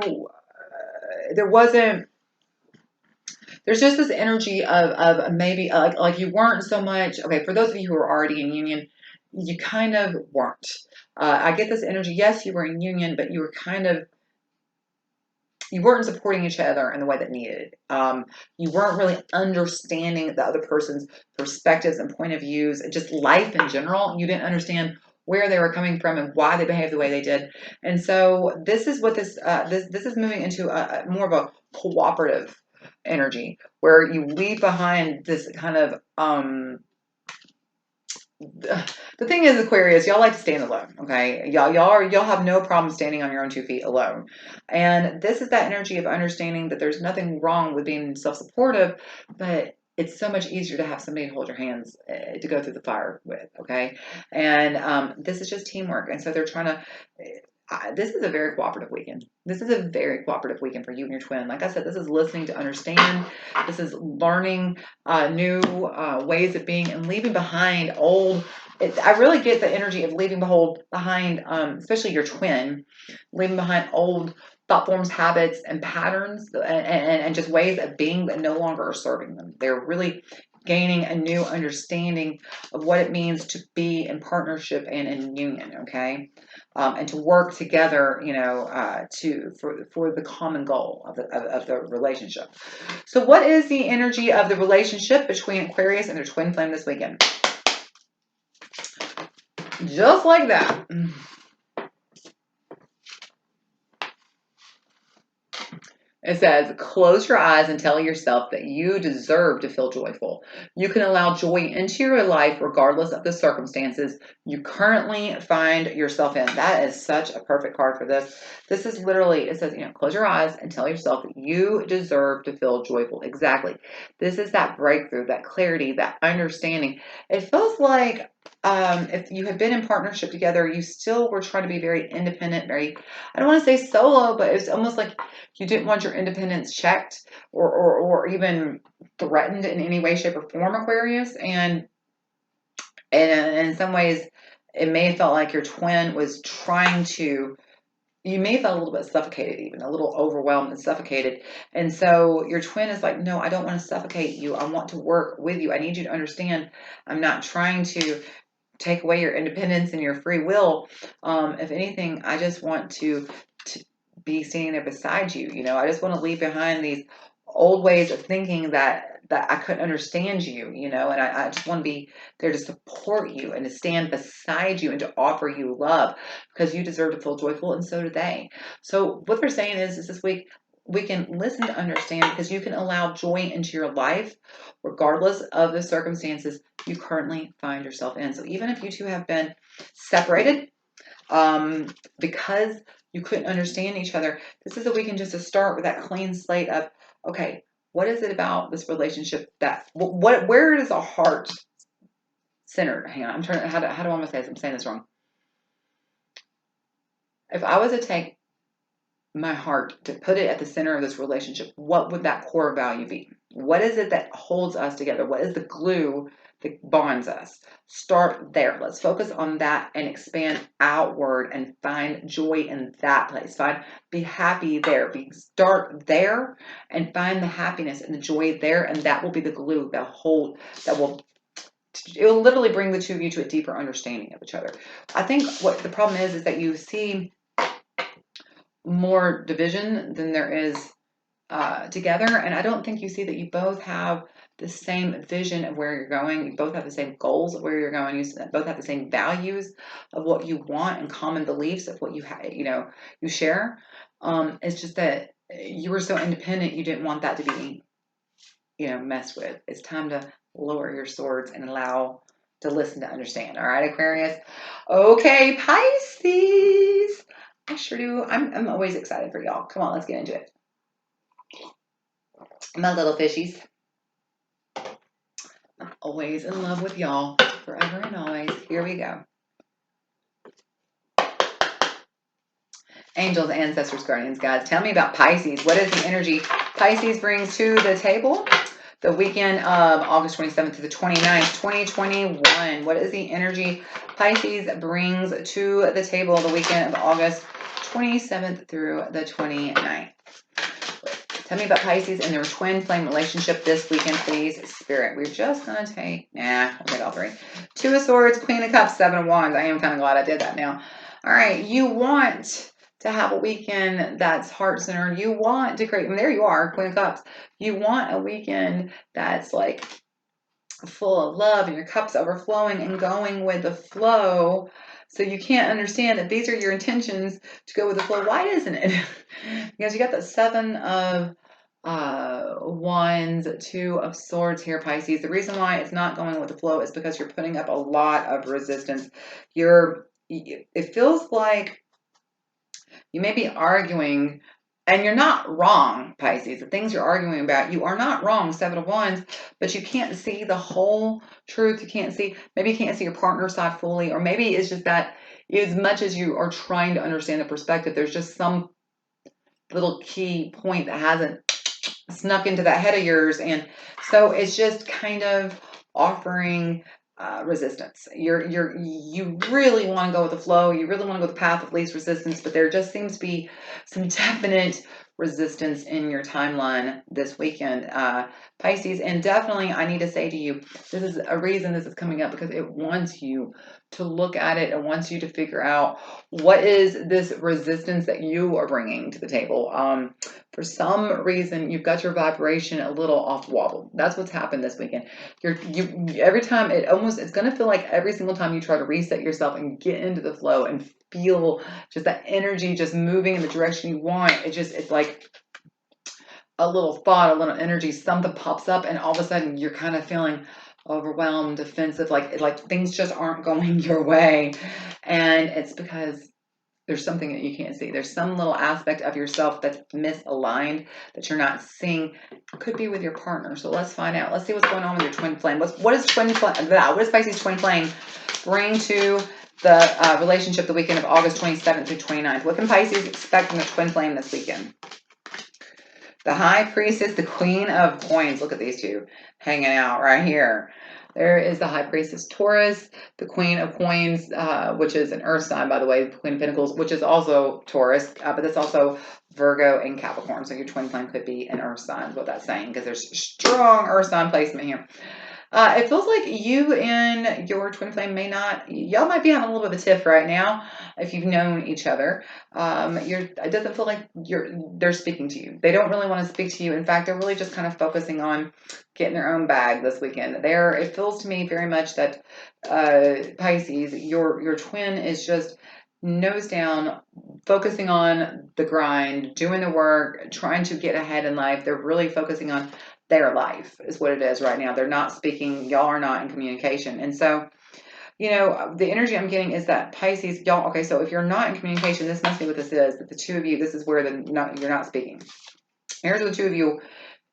there's just this energy of maybe like you weren't so much, okay, for those of you who are already in union, you kind of weren't. I get this energy, yes, you were in union, but you weren't supporting each other in the way that needed. You weren't really understanding the other person's perspectives and point of views, and just life in general. You didn't understand where they were coming from and why they behaved the way they did. And so this is what this is moving into more of a cooperative energy, where you leave behind this kind of the thing is, Aquarius, y'all like to stand alone, okay? Y'all have no problem standing on your own 2 feet alone. And this is that energy of understanding that there's nothing wrong with being self-supportive, but it's so much easier to have somebody to hold your hands to go through the fire with, okay? And this is just teamwork. And so they're trying to this is a very cooperative weekend. This is a very cooperative weekend for you and your twin. Like I said, this is listening to understand. This is learning new ways of being and leaving behind old. I really get the energy of leaving behind, especially your twin, leaving behind old thought forms, habits, and patterns, and just ways of being that no longer are serving them. They're really gaining a new understanding of what it means to be in partnership and in union, okay? And to work together, for the common goal of the relationship. So what is the energy of the relationship between Aquarius and their twin flame this weekend? Just like that. It says, close your eyes and tell yourself that you deserve to feel joyful. You can allow joy into your life regardless of the circumstances you currently find yourself in. That is such a perfect card for this. This is literally, it says, close your eyes and tell yourself that you deserve to feel joyful. Exactly. This is that breakthrough, that clarity, that understanding. It feels like if you had been in partnership together, you still were trying to be very independent, very, I don't want to say solo, but it's almost like you didn't want your independence checked or even threatened in any way, shape, or form, Aquarius. And in some ways, it may have felt like your twin was trying to, you may have felt a little bit suffocated, even a little overwhelmed and suffocated. And so your twin is like, no, I don't want to suffocate you. I want to work with you. I need you to understand I'm not trying to take away your independence and your free will. If anything, I just want to be standing there beside you. You know, I just want to leave behind these old ways of thinking that I couldn't understand you, you know, and I just want to be there to support you and to stand beside you and to offer you love because you deserve to feel joyful and so do they. So what they're saying is this week we can listen to understand because you can allow joy into your life regardless of the circumstances you currently find yourself in. So even if you two have been separated, because you couldn't understand each other, this is a weekend just to start with that clean slate of, okay, what is it about this relationship that, where is the heart centered? Hang on, I'm trying to, how do I want to say this? I'm saying this wrong. If I was to take my heart to put it at the center of this relationship, what would that core value be? What is it that holds us together? What is the glue that bonds us? Start there. Let's focus on that and expand outward and find joy in that place. Be happy there. Start there and find the happiness and the joy there, and that will be the glue that will it will literally bring the two of you to a deeper understanding of each other. I think what the problem is that you see more division than there is together. And I don't think you see that you both have the same vision of where you're going. You both have the same goals of where you're going. You both have the same values of what you want and common beliefs of what you you share. It's just that you were so independent, you didn't want that to be, messed with. It's time to lower your swords and allow to listen to understand. All right, Aquarius. Okay, Pisces. I sure do. I'm always excited for y'all. Come on, let's get into it. My little fishies. I'm always in love with y'all. Forever and always. Here we go. Angels, ancestors, guardians, guides. Tell me about Pisces. What is the energy Pisces brings to the table? The weekend of August 27th to the 29th, 2021. What is the energy Pisces brings to the table the weekend of August 27th through the 29th? Tell me about Pisces and their twin flame relationship this weekend, please, Spirit. We're just going to take, we'll take all three. Two of Swords, Queen of Cups, Seven of Wands. I am kind of glad I did that now. All right, you want to have a weekend that's heart-centered. You want to create, there you are, Queen of Cups. You want a weekend that's like full of love and your cup's overflowing and going with the flow. So you can't understand that these are your intentions to go with the flow. Why isn't it? Because you got the Seven of Wands, Two of Swords here, Pisces. The reason why it's not going with the flow is because you're putting up a lot of resistance. It feels like you may be arguing, and you're not wrong, Pisces. The things you're arguing about, you are not wrong, Seven of Wands, but you can't see the whole truth. Maybe you can't see your partner's side fully, or maybe it's just that as much as you are trying to understand the perspective, there's just some little key point that hasn't snuck into that head of yours. And so it's just kind of offering resistance. You really want to go with the flow. You really want to go the path of least resistance, but there just seems to be some definite resistance in your timeline this weekend, Pisces. And definitely I need to say to you, this is a reason this is coming up, because it wants you to look at it and wants you to figure out what is this resistance that you are bringing to the table. For some reason, you've got your vibration a little off wobble. That's what's happened this weekend. Every time it's going to feel like every single time you try to reset yourself and get into the flow and feel just that energy just moving in the direction you want. It's like a little thought, a little energy, something pops up, and all of a sudden you're kind of feeling overwhelmed, defensive, like things just aren't going your way. And it's because There's something that you can't see. There's some little aspect of yourself that's misaligned that you're not seeing. Could be with your partner. So let's find out. Let's see what's going on with your twin flame. What does Pisces twin flame bring to the relationship the weekend of August 27th through 29th? What can Pisces expect from the twin flame this weekend? The High Priestess, the Queen of Coins. Look at these two hanging out right here. There is the High Priestess Taurus, the Queen of Coins, which is an Earth sign, by the way, the Queen of Pentacles, which is also Taurus, but that's also Virgo and Capricorn. So your twin flame could be an Earth sign, is what that's saying, because there's strong Earth sign placement here. It feels like you and your twin flame y'all might be having a little bit of a tiff right now if you've known each other. It doesn't feel like they're speaking to you. They don't really want to speak to you. In fact, they're really just kind of focusing on getting their own bag this weekend. It feels to me very much that Pisces, your twin is just nose down, focusing on the grind, doing the work, trying to get ahead in life. They're really focusing on their life is what it is right now. They're not speaking. Y'all are not in communication. And so, the energy I'm getting is that Pisces, y'all, okay, so if you're not in communication, this must be what this is, that the two of you, this is where you're not speaking. Here's the two of you.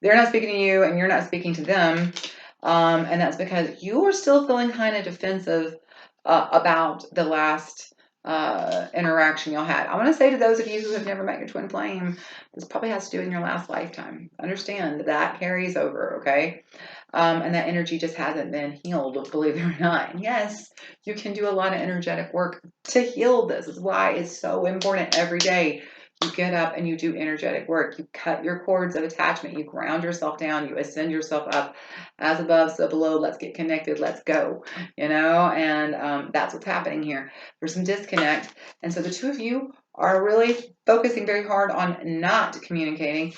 They're not speaking to you and you're not speaking to them. And that's because you are still feeling kind of defensive about the last interaction y'all had. I want to say to those of you who have never met your twin flame, this probably has to do in your last lifetime. Understand that carries over, okay? And that energy just hasn't been healed, believe it or not. And yes, you can do a lot of energetic work to heal this. This is why it's so important every day. You get up and you do energetic work. You cut your cords of attachment. You ground yourself down. You ascend yourself up. As above, so below. Let's get connected. Let's go. And that's what's happening here. There's some disconnect. And so the two of you are really focusing very hard on not communicating.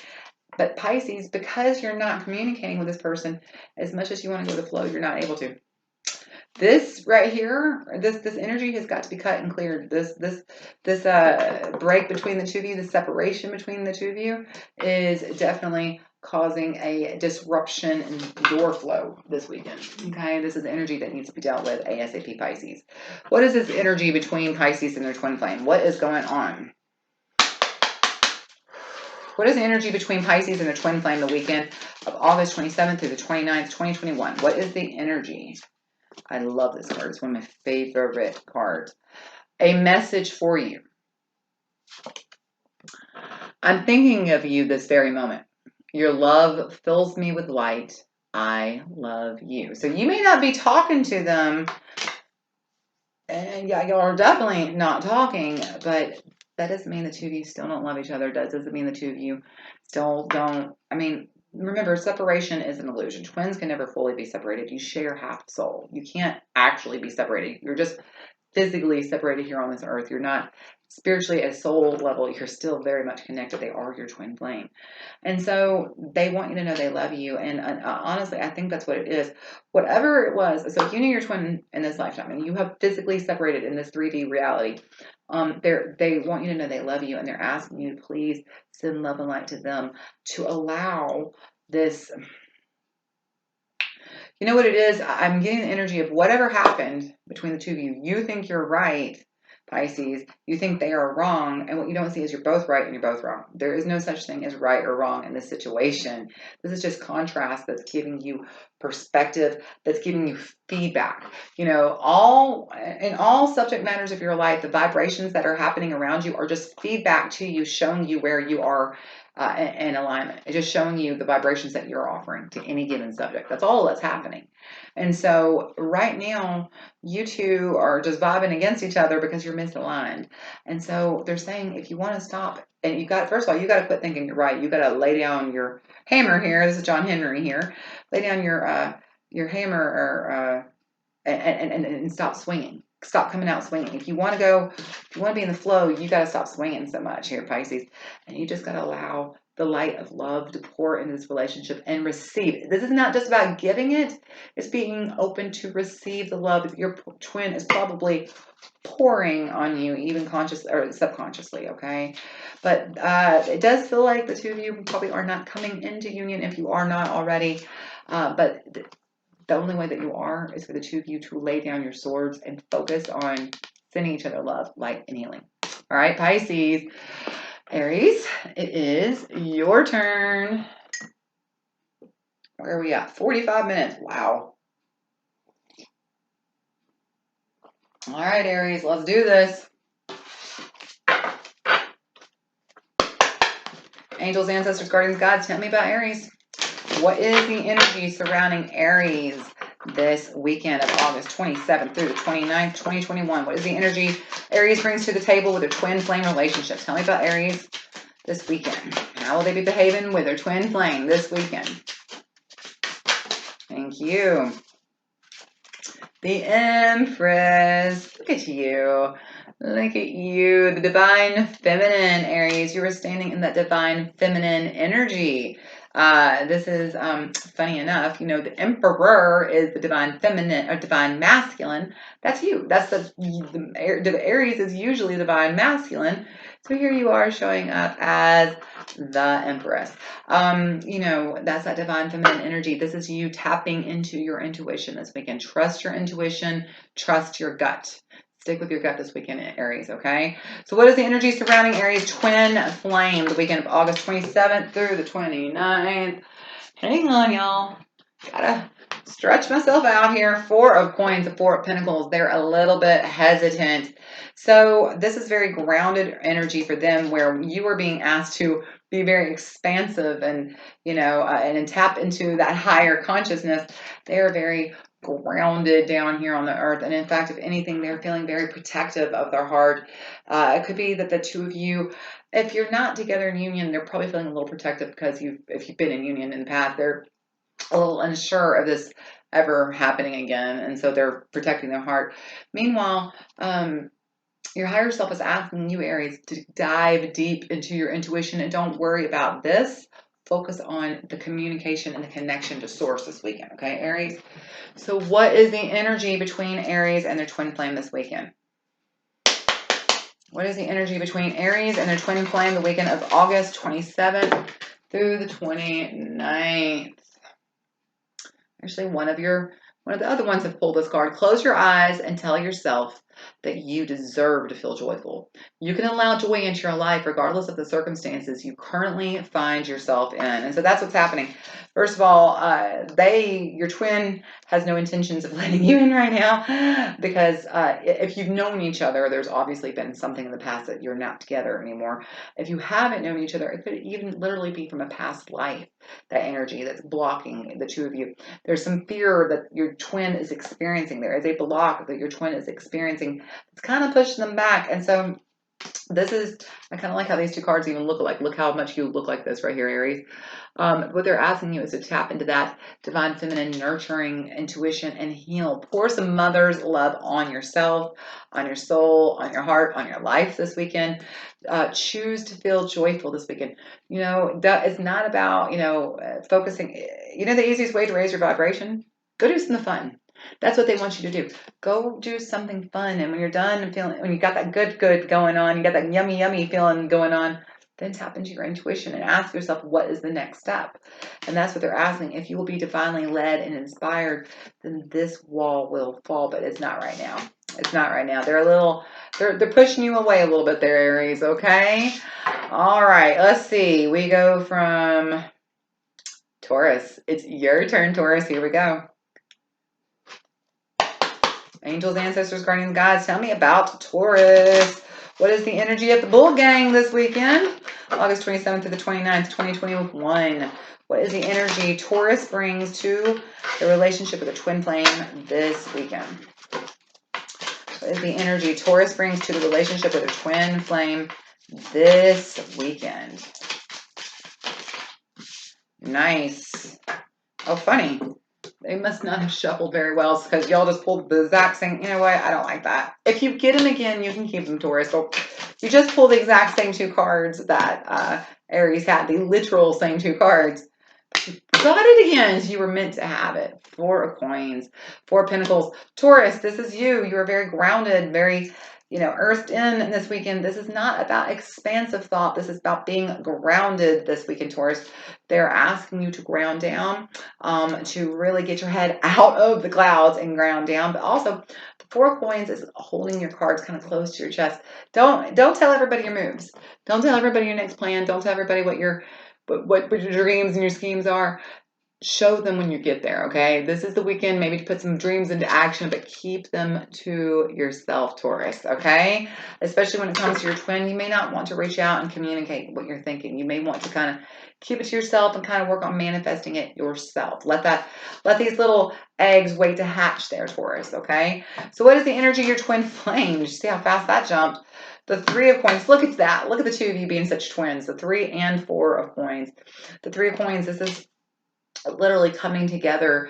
But Pisces, because you're not communicating with this person as much as you want to go with the flow, you're not able to. This right here, this energy has got to be cut and cleared. This break between the two of you, the separation between the two of you, is definitely causing a disruption in your flow this weekend. Okay, this is energy that needs to be dealt with ASAP, Pisces. What is this energy between Pisces and their twin flame? What is going on? What is the energy between Pisces and their twin flame the weekend of August 27th through the 29th, 2021? What is the energy? I love this card. It's one of my favorite cards. A message for you. I'm thinking of you this very moment. Your love fills me with light. I love you. So you may not be talking to them. And yeah, y'all are definitely not talking, but that doesn't mean the two of you still don't love each other. That doesn't mean the two of you still don't. Remember, separation is an illusion. Twins can never fully be separated. You share half the soul. You can't actually be separated. You're just physically separated here on this earth. You're not spiritually at a soul level. You're still very much connected. They are your twin flame. And so they want you to know they love you. And honestly, I think that's what it is. Whatever it was, so if you knew your twin in this lifetime and you have physically separated in this 3D reality, they want you to know they love you, and they're asking you to please send love and light to them to allow this. You know what it is? I'm getting the energy of whatever happened between the two of you. You think you're right, Pisces. You think they are wrong. And what you don't see is you're both right and you're both wrong. There is no such thing as right or wrong in this situation. This is just contrast that's giving you perspective, that's giving you feedback. In all subject matters of your life, the vibrations that are happening around you are just feedback to you, showing you where you are in alignment. It's just showing you the vibrations that you're offering to any given subject. That's all that's happening. And so right now, you two are just vibing against each other because you're misaligned. And so they're saying, if you want to stop, and first of all, you got to quit thinking you're right. You got to lay down your hammer here. This is John Henry here. Lay down your hammer and stop swinging. Stop coming out swinging. If you want to be in the flow, you got to stop swinging so much here, Pisces. And you just got to allow the light of love to pour into this relationship and receive it. This is not just about giving it. It's being open to receive the love. Your twin is probably pouring on you, even conscious or subconsciously, okay? But it does feel like the two of you probably are not coming into union if you are not already. But the only way that you are is for the two of you to lay down your swords and focus on sending each other love, light, and healing. All right, Pisces. Aries, it is your turn. Where are we at? 45 minutes. Wow. All right, Aries, let's do this. Angels, ancestors, guardians, gods, tell me about Aries. What is the energy surrounding Aries this weekend of August 27th through the 29th, 2021? What is the energy Aries brings to the table with their twin flame relationship? Tell me about Aries this weekend. How will they be behaving with their twin flame this weekend? Thank you. The Empress. Look at you. Look at you. The divine feminine, Aries. You are standing in that divine feminine energy. This is funny enough, you know, the Emperor is the divine feminine or divine masculine. That's you. That's the Aries is usually divine masculine. So here you are showing up as the Empress. You know, that's that divine feminine energy. This is you tapping into your intuition this weekend. Trust your intuition, trust your gut. Stick with your gut this weekend, Aries, okay? So what is the energy surrounding Aries twin flame the weekend of August 27th through the 29th? Hang on, y'all. Gotta stretch myself out here. Four of coins, the Four of Pentacles. They're a little bit hesitant. So this is very grounded energy for them, where you are being asked to be very expansive and, you know, and tap into that higher consciousness. They are very grounded down here on the earth. And in fact, if anything, they're feeling very protective of their heart. It could be that the two of you, if you're not together in union, they're probably feeling a little protective because if you've been in union in the past, they're a little unsure of this ever happening again. And so they're protecting their heart. Meanwhile, your higher self is asking you, Aries, to dive deep into your intuition and don't worry about this. Focus on the communication and the connection to source this weekend, okay, Aries? So what is the energy between Aries and their twin flame this weekend? What is the energy between Aries and their twin flame the weekend of August 27th through the 29th? Actually, one of the other ones have pulled this card. Close your eyes and tell yourself that you deserve to feel joyful. You can allow joy into your life regardless of the circumstances you currently find yourself in. And so that's what's happening. First of all, your twin has no intentions of letting you in right now because if you've known each other, there's obviously been something in the past that you're not together anymore. If you haven't known each other, it could even literally be from a past life, that energy that's blocking the two of you. There's some fear that your twin is experiencing. There is a block that your twin is experiencing. It's kind of pushing them back. And so this is, I kind of like how these two cards even look alike. Look how much you look like this right here, Aries. What they're asking you is to tap into that divine feminine nurturing intuition and heal. Pour some mother's love on yourself, on your soul, on your heart, on your life this weekend. Choose to feel joyful this weekend. You know, that is not about, focusing. You know, the easiest way to raise your vibration? Go do something fun. That's what they want you to do. Go do something fun. And when you're done and when you got that good going on, you got that yummy feeling going on, then tap into your intuition and ask yourself, what is the next step? And that's what they're asking. If you will be divinely led and inspired, then this wall will fall, but it's not right now. It's not right now. They're pushing you away a little bit there, Aries, okay? All right, let's see. We go from Taurus. It's your turn, Taurus. Here we go. Angels, ancestors, guardians, gods, tell me about Taurus. What is the energy of the Bull Gang this weekend? August 27th to the 29th, 2021. What is the energy Taurus brings to the relationship with a twin flame this weekend? What is the energy Taurus brings to the relationship with a twin flame this weekend? Nice. Oh, funny. They must not have shuffled very well because y'all just pulled the exact same. You know what? I don't like that. If you get them again, you can keep them, Taurus. So you just pulled the exact same two cards that Aries had, the literal same two cards. You got it again. You were meant to have it. Four of coins, Four of Pentacles. Taurus, this is you. You are very grounded, very earthed in this weekend. This is not about expansive thought. This is about being grounded this weekend, Taurus. They're asking you to ground down, to really get your head out of the clouds and ground down. But also, the Four of Coins is holding your cards kind of close to your chest. Don't tell everybody your moves. Don't tell everybody your next plan. Don't tell everybody what your dreams and your schemes are. Show them when you get there, okay? This is the weekend maybe to put some dreams into action, but keep them to yourself, Taurus, okay? Especially when it comes to your twin, you may not want to reach out and communicate what you're thinking. You may want to kind of keep it to yourself and kind of work on manifesting it yourself. Let these little eggs wait to hatch there, Taurus, okay? So what is the energy of your twin flame? You see how fast that jumped? The Three of Coins, look at that. Look at the two of you being such twins, the 3 and 4 of Coins. The 3 of Coins, this is literally coming together,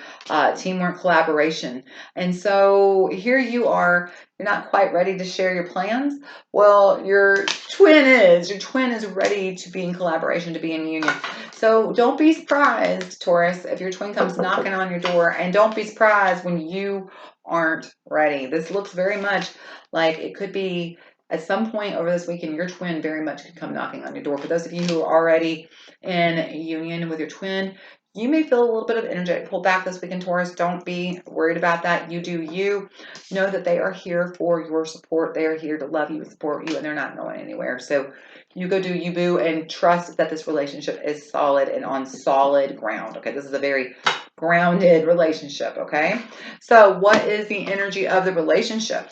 teamwork, collaboration. And so here you are, you're not quite ready to share your plans. Well, your twin is ready to be in collaboration, to be in union. So don't be surprised, Taurus, if your twin comes knocking on your door, and don't be surprised when you aren't ready. This looks very much like it could be at some point over this weekend, your twin very much could come knocking on your door. For those of you who are already in union with your twin, you may feel a little bit of energetic pullback this weekend, Taurus. Don't be worried about that. You do you. Know that they are here for your support. They are here to love you and support you, and they're not going anywhere. So you go do you, boo, and trust that this relationship is solid and on solid ground. Okay, this is a very grounded relationship, okay? So what is the energy of the relationship?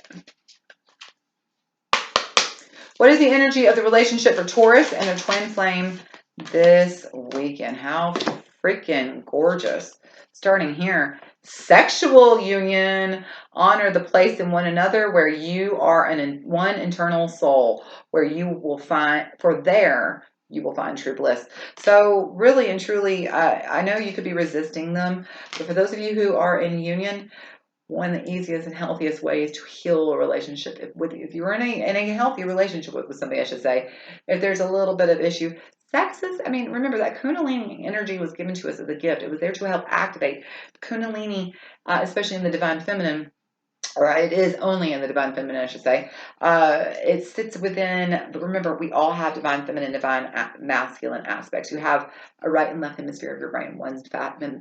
What is the energy of the relationship for Taurus and their twin flame this weekend? How freaking gorgeous. Starting here, sexual union. Honor the place in one another where you are one internal soul, where you will find, you will find true bliss. So really and truly, I know you could be resisting them, but for those of you who are in union, one of the easiest and healthiest ways to heal a relationship, if you're in a healthy relationship with somebody, I should say, if there's a little bit of issue, sex is, remember that Kundalini energy was given to us as a gift. It was there to help activate Kundalini, especially in the divine feminine, or it is only in the divine feminine, I should say. It sits within, but remember, we all have divine feminine, divine masculine aspects. You have a right and left hemisphere of your brain. One's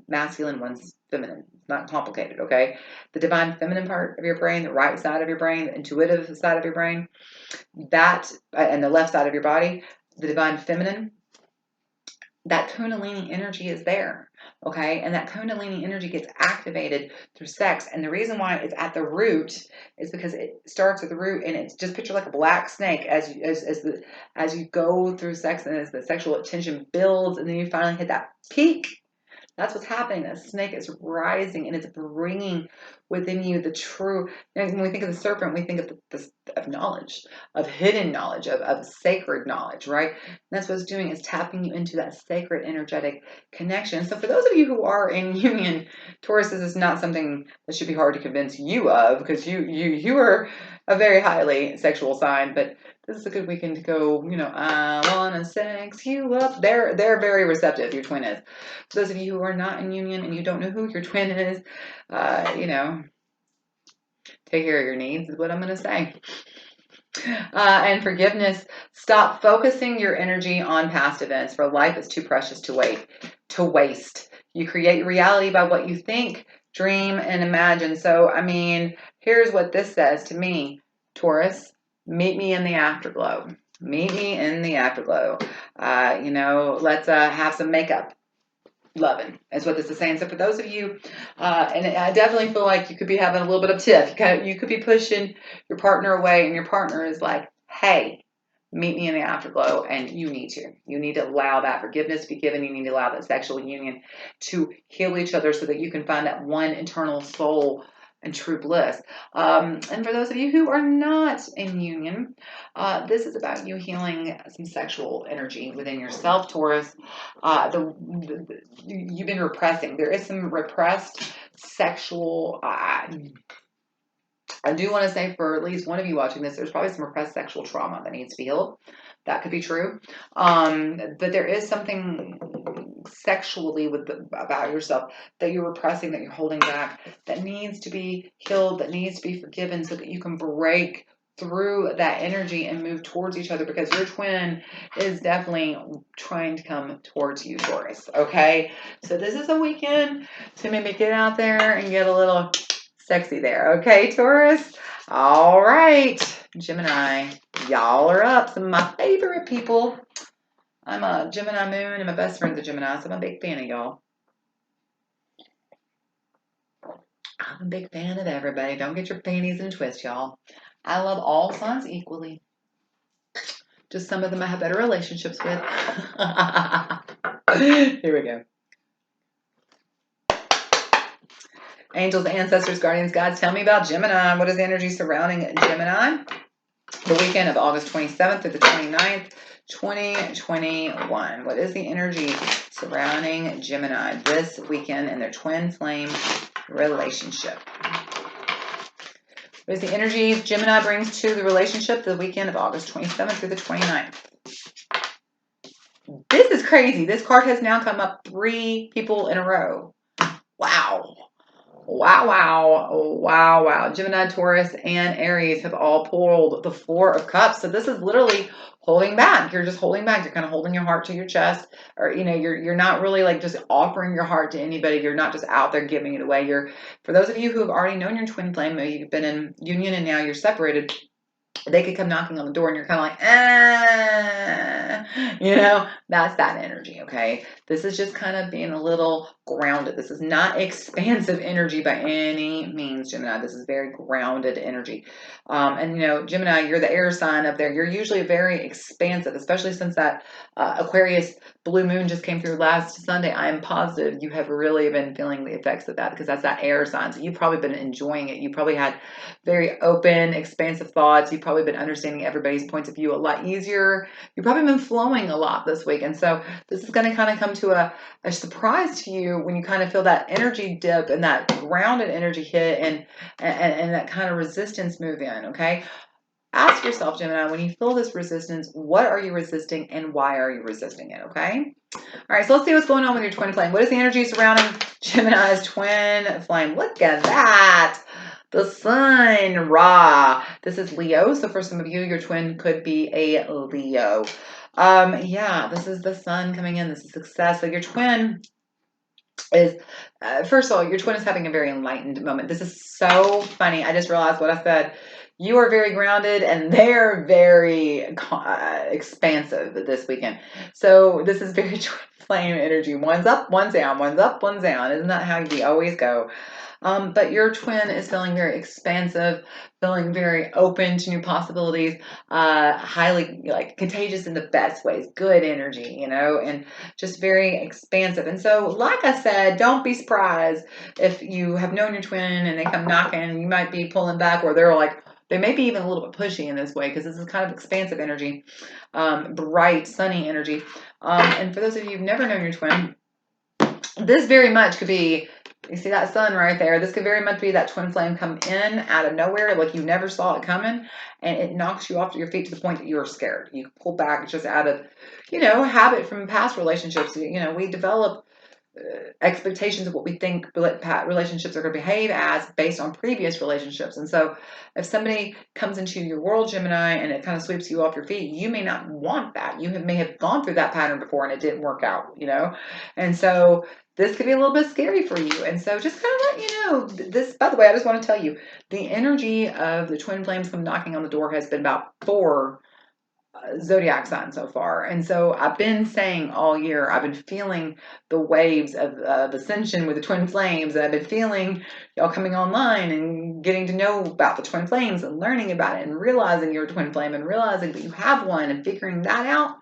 masculine, one's feminine. It's not complicated, okay? The divine feminine part of your brain, the right side of your brain, the intuitive side of your brain, that, and the left side of your body, the divine feminine, that Kundalini energy is there, okay? And that Kundalini energy gets activated through sex. And the reason why it's at the root is because it starts at the root, and it's just picture like a black snake as you go through sex, and as the sexual tension builds, and then you finally hit that peak. That's what's happening. The snake is rising, and it's bringing within you the true. When we think of the serpent, we think of knowledge, of hidden knowledge, of sacred knowledge, right? And that's what it's doing, is tapping you into that sacred energetic connection. So for those of you who are in union, Taurus, this is not something that should be hard to convince you of, because you are a very highly sexual sign, but this is a good weekend to go, I want to sex you up. They're very receptive, your twin is. For those of you who are not in union and you don't know who your twin is, take care of your needs is what I'm going to say. And forgiveness. Stop focusing your energy on past events, for life is too precious to waste. You create your reality by what you think, dream, and imagine. So, here's what this says to me, Taurus. Meet me in the afterglow. Meet me in the afterglow. Let's have some makeup. Loving is what this is saying. So for those of you, and I definitely feel like you could be having a little bit of tiff. You could be pushing your partner away, and your partner is like, hey, meet me in the afterglow. And you need to allow that forgiveness to be given. You need to allow that sexual union to heal each other, so that you can find that one internal soul and true bliss. And for those of you who are not in union, this is about you healing some sexual energy within yourself, Taurus. You've been repressing. There is some repressed sexual. I do want to say, for at least one of you watching this, there's probably some repressed sexual trauma that needs to be healed. That could be true. But there is something sexually about yourself that you're repressing, that you're holding back, that needs to be healed, that needs to be forgiven, so that you can break through that energy and move towards each other, because your twin is definitely trying to come towards you, Taurus. Okay, so this is a weekend to maybe get out there and get a little sexy there. Okay, Taurus. All right, Gemini, y'all are up. Some of my favorite people. I'm a Gemini moon and my best friend's a Gemini, so I'm a big fan of y'all. I'm a big fan of everybody. Don't get your panties in a twist, y'all. I love all signs equally. Just some of them I have better relationships with. Here we go. Angels, ancestors, guardians, guides, tell me about Gemini. What is the energy surrounding Gemini? The weekend of August 27th through the 29th, 2021. What is the energy surrounding Gemini this weekend in their twin flame relationship? What is the energy Gemini brings to the relationship the weekend of August 27th through the 29th? This is crazy. This card has now come up 3 people in a row. Wow. Wow. Gemini, Taurus, and Aries have all pulled the 4 of Cups. So this is literally holding back. You're just holding back. You're kind of holding your heart to your chest, or you're not really like just offering your heart to anybody. You're not just out there giving it away. For those of you who have already known your twin flame, maybe you've been in union and now you're separated. They could come knocking on the door and you're kind of like, that's that energy, okay? This is just kind of being a little grounded. This is not expansive energy by any means, Gemini. This is very grounded energy. Gemini, you're the air sign up there. You're usually very expansive, especially since that Aquarius blue moon just came through last Sunday. I am positive you have really been feeling the effects of that, because that's that air sign. So you've probably been enjoying it. You probably had very open, expansive thoughts. You've probably been understanding everybody's points of view a lot easier. You've probably been flowing a lot this week. And so this is going to kind of come to a surprise to you when you kind of feel that energy dip and that grounded energy hit and that kind of resistance move in, okay? Ask yourself, Gemini, when you feel this resistance, what are you resisting and why are you resisting it, okay? All right, so let's see what's going on with your twin flame. What is the energy surrounding Gemini's twin flame? Look at that. The sun, Ra. This is Leo. So for some of you, your twin could be a Leo. This is the sun coming in. This is success. So your twin is, first of all, your twin is having a very enlightened moment. This is so funny. I just realized what I said. You are very grounded and they're very expansive this weekend. So this is very twin flame energy. One's up, one's down. One's up, one's down. Isn't that how we always go? But your twin is feeling very expansive, feeling very open to new possibilities, highly contagious in the best ways, good energy, and just very expansive. And so, like I said, don't be surprised if you have known your twin and they come knocking. You might be pulling back, or they may be even a little bit pushy in this way, because this is kind of expansive energy, bright, sunny energy. And for those of you who've never known your twin, this very much could be, you see that sun right there? This could very much be that twin flame come in out of nowhere, like you never saw it coming, and it knocks you off your feet to the point that you're scared. You pull back just out of, habit from past relationships. We develop expectations of what we think relationships are going to behave as based on previous relationships. And so if somebody comes into your world, Gemini, and it kind of sweeps you off your feet, you may not want that. You may have gone through that pattern before and it didn't work out, And so this could be a little bit scary for you. And so just kind of let you know this. By the way, I just want to tell you, the energy of the twin flames come knocking on the door has been about 4 zodiac signs so far. And so I've been saying all year, I've been feeling the waves of ascension with the twin flames. And I've been feeling y'all coming online and getting to know about the twin flames and learning about it and realizing you're a twin flame and realizing that you have one and figuring that out.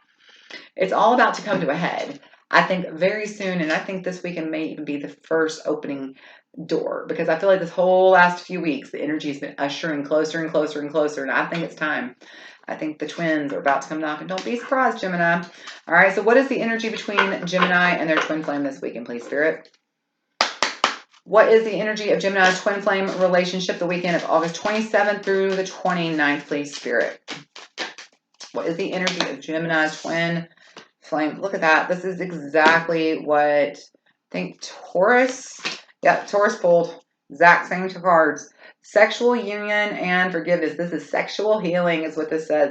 It's all about to come to a head. I think very soon, and I think this weekend may even be the first opening door, because I feel like this whole last few weeks, the energy has been ushering closer and closer and closer, and I think it's time. I think the twins are about to come knocking. Don't be surprised, Gemini. All right, so what is the energy between Gemini and their twin flame this weekend, please, Spirit? What is the energy of Gemini's twin flame relationship the weekend of August 27th through the 29th, please, Spirit? What is the energy of Gemini's twin flame? Look at that. This is exactly what I think Taurus. Yeah, Taurus pulled. Exact same two cards. Sexual union and forgiveness. This is sexual healing is what this says.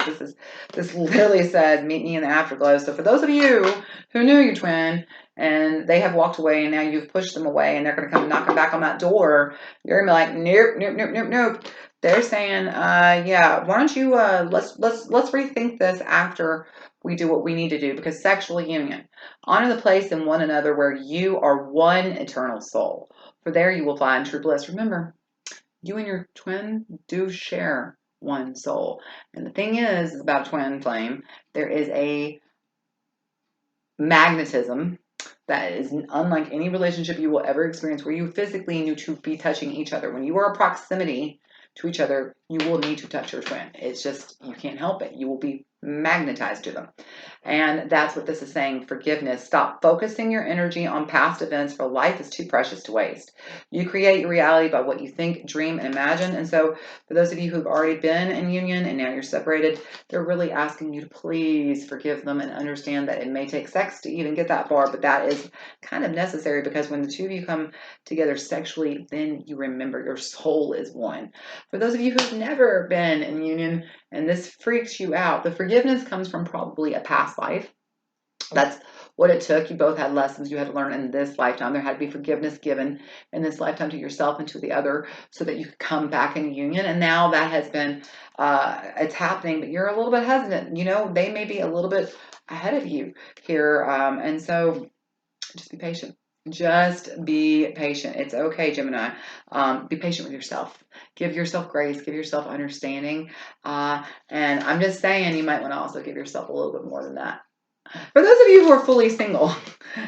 This literally says meet me in the afterglow. So for those of you who knew your twin and they have walked away and now you've pushed them away and they're going to come knocking back on that door, you're going to be like, nope, nope, nope, nope, nope. They're saying, yeah, why don't you let's rethink this after we do what we need to do, because sexual union, honor the place in one another where you are one eternal soul. For there you will find true bliss. Remember, you and your twin do share one soul. And the thing is about twin flame, there is a magnetism that is unlike any relationship you will ever experience where you physically need to be touching each other. When you are in proximity to each other, you will need to touch your twin. It's just, you can't help it. You will be magnetized to them. And that's what this is saying. Forgiveness. Stop focusing your energy on past events, for life is too precious to waste. You create your reality by what you think, dream, and imagine. And so for those of you who've already been in union and now you're separated, they're really asking you to please forgive them and understand that it may take sex to even get that far, but that is kind of necessary, because when the two of you come together sexually, then you remember your soul is one. For those of you who've never been in union and this freaks you out, the forgiveness comes from probably a past life. That's what it took. You both had lessons you had to learn in this lifetime. There had to be forgiveness given in this lifetime to yourself and to the other so that you could come back in union. And now that has been, it's happening, but you're a little bit hesitant. You know, they may be a little bit ahead of you here. And so just be patient. Just be patient. It's okay, Gemini. Be patient with yourself. Give yourself grace. Give yourself understanding. And I'm just saying, you might want to also give yourself a little bit more than that. For those of you who are fully single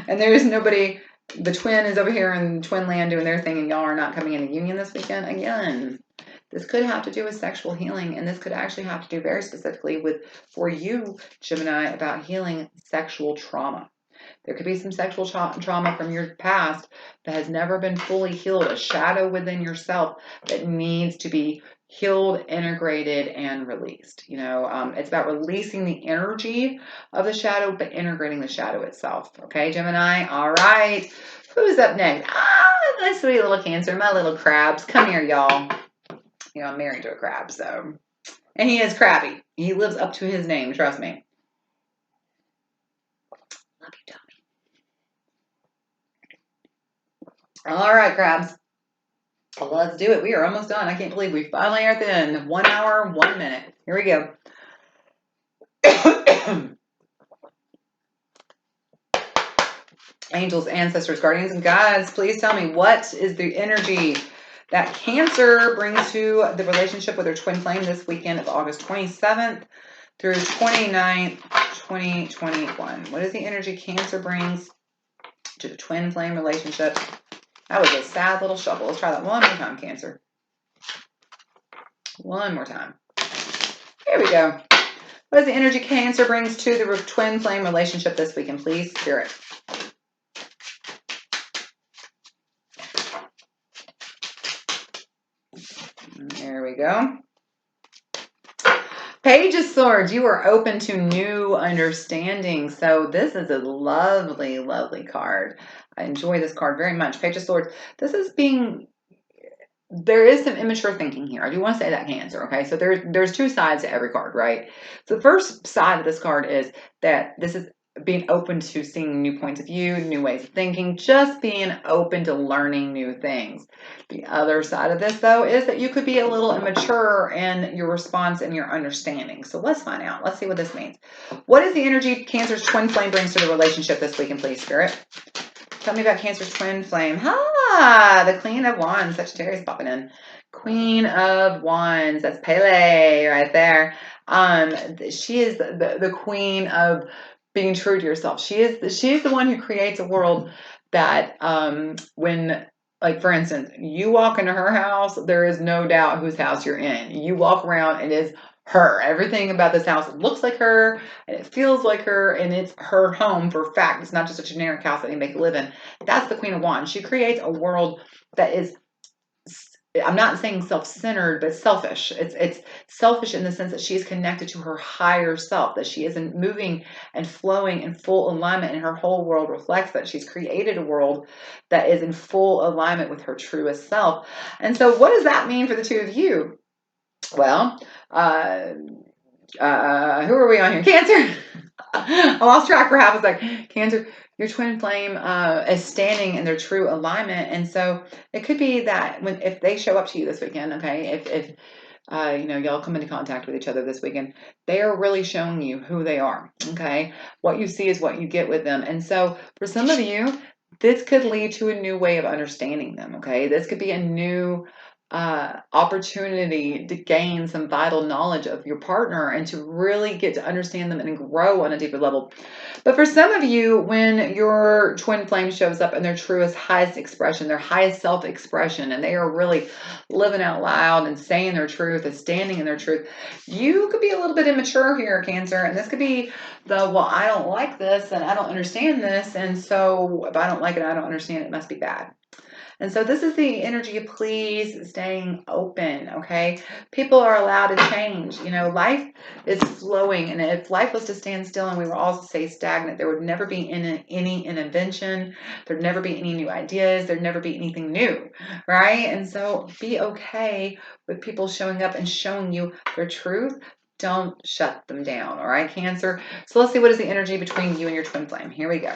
and there is nobody, the twin is over here in twin land doing their thing and y'all are not coming into union this weekend, again, this could have to do with sexual healing, and this could actually have to do very specifically with, for you, Gemini, about healing sexual trauma. There could be some sexual trauma from your past that has never been fully healed, a shadow within yourself that needs to be healed, integrated, and released. You know, it's about releasing the energy of the shadow, but integrating the shadow itself. Okay, Gemini? All right. Who's up next? My sweet little Cancer, my little crabs. Come here, y'all. You know, I'm married to a crab, so. And he is crabby. He lives up to his name, trust me. Love you, Toni. All right, crabs. Well, let's do it. We are almost done. I can't believe we finally are at the end. 1 hour, 1 minute. Here we go. Angels, ancestors, guardians, and guides, please tell me, what is the energy that Cancer brings to the relationship with their twin flame this weekend of August 27th through 29th, 2021? What is the energy Cancer brings to the twin flame relationship? That was a sad little shuffle. Let's try that one more time, Cancer. One more time. Here we go. What is the energy Cancer brings to the twin flame relationship this weekend, please, Spirit? There we go. Page of Swords, you are open to new understanding. So this is a lovely, lovely card. I enjoy this card very much. Page of Swords. This is there is some immature thinking here. I do want to say that, Cancer, okay? So there's two sides to every card, right? So the first side of this card is that this is being open to seeing new points of view, new ways of thinking, just being open to learning new things. The other side of this, though, is that you could be a little immature in your response and your understanding. So let's find out. Let's see what this means. What is the energy Cancer's twin flame brings to the relationship this weekend, please, Spirit? Tell me about Cancer's twin flame. The Queen of Wands. Sagittarius popping in. Queen of Wands. That's Pele right there. She is the queen of being true to yourself. She's the one who creates a world that when, like, for instance, you walk into her house, there is no doubt whose house you're in. You walk around, it is her. Everything about this house looks like her, and it feels like her, and it's her home for a fact. It's not just a generic house that you make a live in. That's the Queen of Wands. She creates a world that is I'm not saying self-centered, but selfish. It's selfish in the sense that she is connected to her higher self, that she isn't moving and flowing in full alignment, and her whole world reflects that. She's created a world that is in full alignment with her truest self. And so what does that mean for the two of you? Well, who are we on here? Cancer. I lost track for half a second. Cancer, your twin flame is standing in their true alignment, and so it could be that if they show up to you this weekend, okay, if y'all come into contact with each other this weekend, they are really showing you who they are. Okay, what you see is what you get with them, and so for some of you, this could lead to a new way of understanding them. Okay, this could be a new opportunity to gain some vital knowledge of your partner and to really get to understand them and grow on a deeper level. But for some of you, when your twin flame shows up in their truest, highest expression, their highest self-expression, and they are really living out loud and saying their truth and standing in their truth, you could be a little bit immature here, Cancer, and this could be well, I don't like this and I don't understand this, and so if I don't like it, I don't understand it, must be bad. And so this is the energy of please staying open, okay? People are allowed to change. Life is flowing, and if life was to stand still and we were all to stay stagnant, there would never be any invention. There'd never be any new ideas. There'd never be anything new, right? And so be okay with people showing up and showing you their truth. Don't shut them down, all right, Cancer? So let's see, what is the energy between you and your twin flame? Here we go.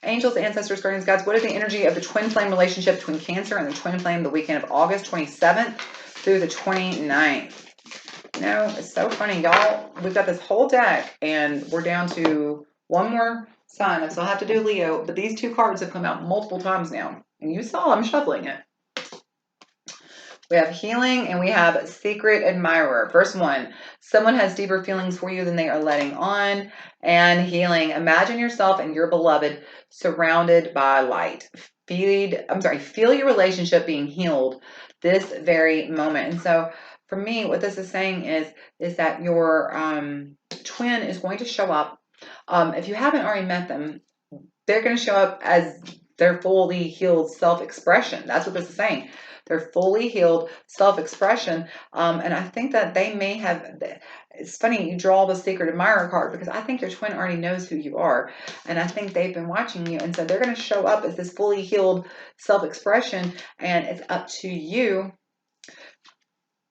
Angels, ancestors, guardians, gods, what is the energy of the twin flame relationship between Cancer and the twin flame the weekend of August 27th through the 29th? It's so funny, y'all. We've got this whole deck, and we're down to one more sign. I still have to do Leo, but these two cards have come out multiple times now, and you saw I'm shuffling it. We have healing and we have secret admirer. First one, someone has deeper feelings for you than they are letting on. And healing, imagine yourself and your beloved surrounded by light. Feel your relationship being healed this very moment. And so for me, what this is saying is that your twin is going to show up. If you haven't already met them, they're going to show up as their fully healed self-expression. That's what this is saying. Their fully healed self-expression. And I think that they may have, it's funny, you draw the secret admirer card, because I think your twin already knows who you are. And I think they've been watching you. And so they're going to show up as this fully healed self-expression. And it's up to you.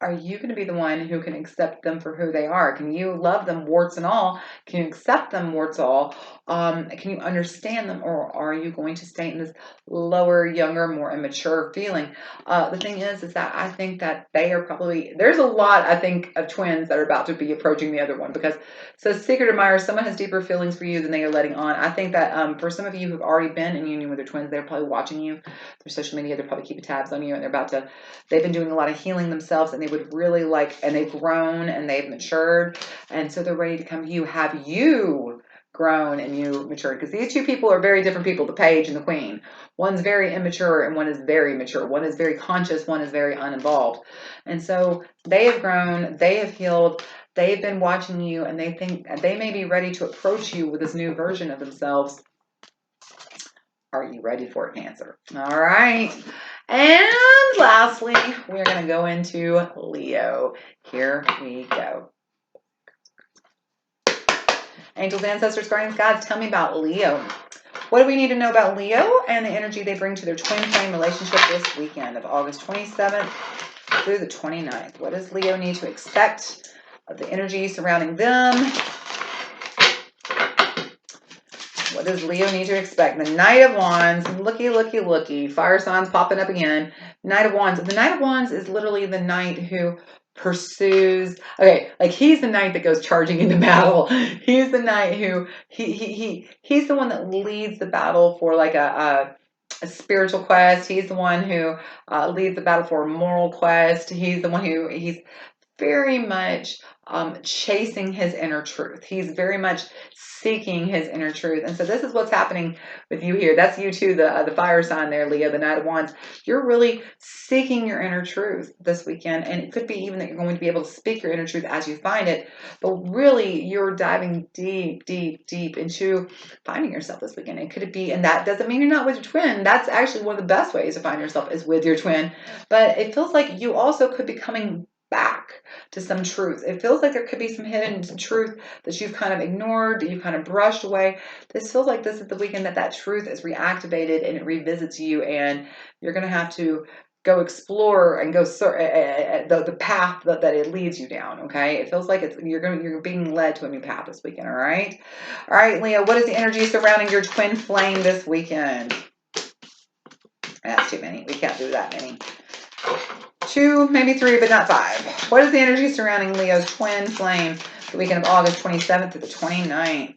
Are you going to be the one who can accept them for who they are? Can you love them warts and all? Can you accept them warts and all? Can you understand them? Or are you going to stay in this lower, younger, more immature feeling? The thing is that I think that they are probably, there's a lot, I think, of twins that are about to be approaching the other one, because so secret admirer, someone has deeper feelings for you than they are letting on. I think that for some of you who've already been in union with their twins, they're probably watching you through social media. They're probably keeping tabs on you, and they've been doing a lot of healing themselves, and they would really and they've grown and they've matured, and so they're ready to come to you. Have you grown and you matured? Because these two people are very different people, the page and the queen. One's very immature and one is very mature. One is very conscious, one is very uninvolved. And so they have grown, they have healed, they've been watching you, and they think they may be ready to approach you with this new version of themselves. Are you ready for it, Cancer? All right. And lastly, we're going to go into Leo. Here we go. Angels, ancestors, guardians, gods, tell me about Leo. What do we need to know about Leo and the energy they bring to their twin flame relationship this weekend of August 27th through the 29th? What does Leo need to expect of the energy surrounding them? What does Leo need to expect? The Knight of Wands. Looky, looky, looky. Fire signs popping up again. Knight of Wands. The Knight of Wands is literally the knight who pursues. Okay, like he's the knight that goes charging into battle. He's the knight who he's the one that leads the battle for like a spiritual quest. He's the one who leads the battle for a moral quest. He's the one who he's very much chasing his inner truth. He's very much seeking his inner truth. And so this is what's happening with you here. That's you too, the fire sign there, Leo, the Knight of Wands. You're really seeking your inner truth this weekend. And it could be even that you're going to be able to speak your inner truth as you find it. But really, you're diving deep, deep, deep into finding yourself this weekend. And could it be, and that doesn't mean you're not with your twin. That's actually one of the best ways to find yourself is with your twin. But it feels like you also could be coming back to some truth. It feels like there could be some hidden truth that you've kind of ignored, that you've kind of brushed away. This feels like this is the weekend that truth is reactivated and it revisits you, and you're going to have to go explore and go the path that it leads you down. Okay, it feels like you're being led to a new path this weekend. All right, Leo. What is the energy surrounding your twin flame this weekend? That's too many. We can't do that many. 2, maybe 3, but not 5. What is the energy surrounding Leo's twin flame the weekend of August 27th to the 29th?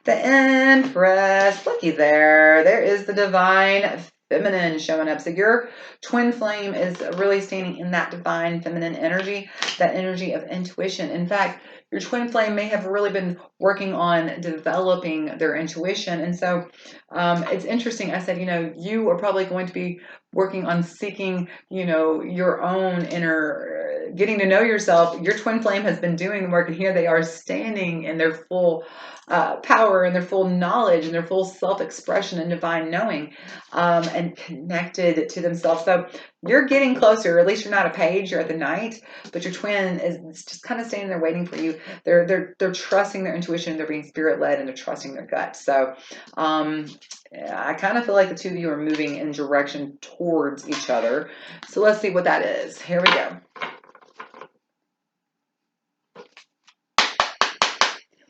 The Empress. Looky there. There is the divine feminine showing up. So your twin flame is really standing in that divine feminine energy, that energy of intuition. In fact, your twin flame may have really been working on developing their intuition. And so it's interesting. I said, you are probably going to be working on seeking, your own inner, getting to know yourself. Your twin flame has been doing the work, and here they are standing in their full power and their full knowledge and their full self-expression and divine knowing, and connected to themselves. So you're getting closer, or at least you're not a page, you're at the knight, but your twin is just kind of standing there waiting for you. They're trusting their intuition, they're being spirit-led, and they're trusting their gut. So I kind of feel like the two of you are moving in direction towards each other. So let's see what that is. Here we go.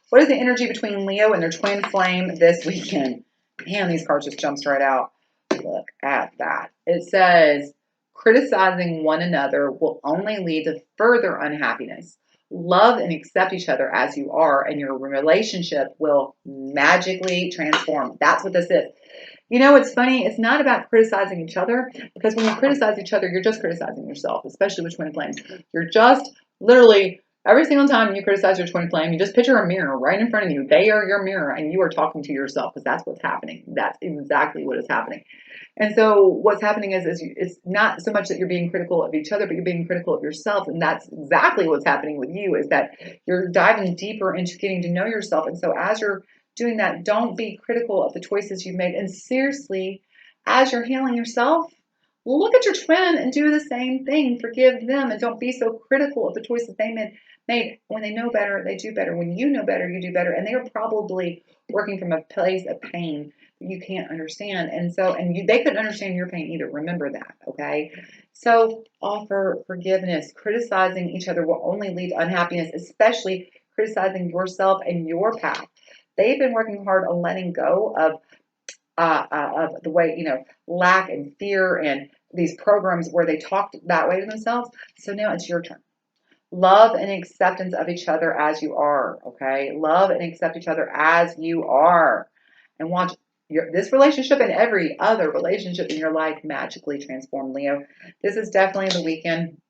What is the energy between Leo and their twin flame this weekend? Man, these cards just jumped right out. Look at that. It says, criticizing one another will only lead to further unhappiness. Love and accept each other as you are, and your relationship will magically transform. That's what this is. It's funny. It's not about criticizing each other, because when you criticize each other, you're just criticizing yourself, especially with twin flames. You're just literally, every single time you criticize your twin flame, you just picture a mirror right in front of you. They are your mirror, and you are talking to yourself, because that's what's happening. That's exactly what is happening. And so what's happening is it's not so much that you're being critical of each other, but you're being critical of yourself. And that's exactly what's happening with you, is that you're diving deeper into getting to know yourself. And so as you're doing that, don't be critical of the choices you've made. And seriously, as you're healing yourself, look at your twin and do the same thing. Forgive them, and don't be so critical of the choices they made. When they know better, they do better. When you know better, you do better. And they are probably working from a place of pain that you can't understand. And so, they couldn't understand your pain either. Remember that, okay? So offer forgiveness. Criticizing each other will only lead to unhappiness, especially criticizing yourself and your path. They've been working hard on letting go of the way, lack and fear and these programs where they talked that way to themselves. So now it's your turn. Love and acceptance of each other as you are, okay? Love and accept each other as you are. And watch this relationship and every other relationship in your life magically transform, Leo. This is definitely the weekend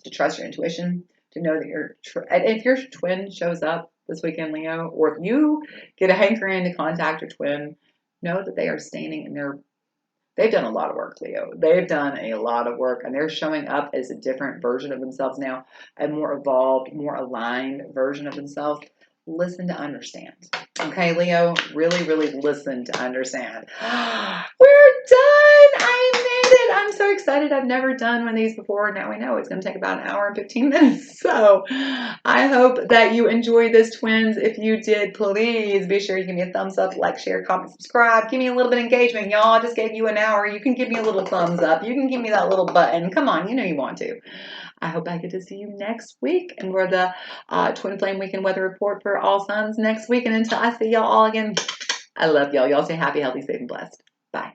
to trust your intuition, to know that and if your twin shows up this weekend, Leo, or if you get a hankering to contact your twin, know that they are standing and they've done a lot of work, Leo. They've done a lot of work, and they're showing up as a different version of themselves now, a more evolved, more aligned version of themselves. Listen to understand. Okay, Leo, really, really listen to understand. We're done. I made it. I'm so excited. I've never done one of these before. Now we know it's going to take about an hour and 15 minutes. So I hope that you enjoyed this, twins. If you did, please be sure you give me a thumbs up, like, share, comment, subscribe. Give me a little bit of engagement. Y'all, I just gave you an hour. You can give me a little thumbs up. You can give me that little button. Come on, you know you want to. I hope I get to see you next week, and we're the Twin Flame Weekend Weather Report for all signs next week. And until I see y'all all again, I love y'all. Y'all stay happy, healthy, safe, and blessed. Bye.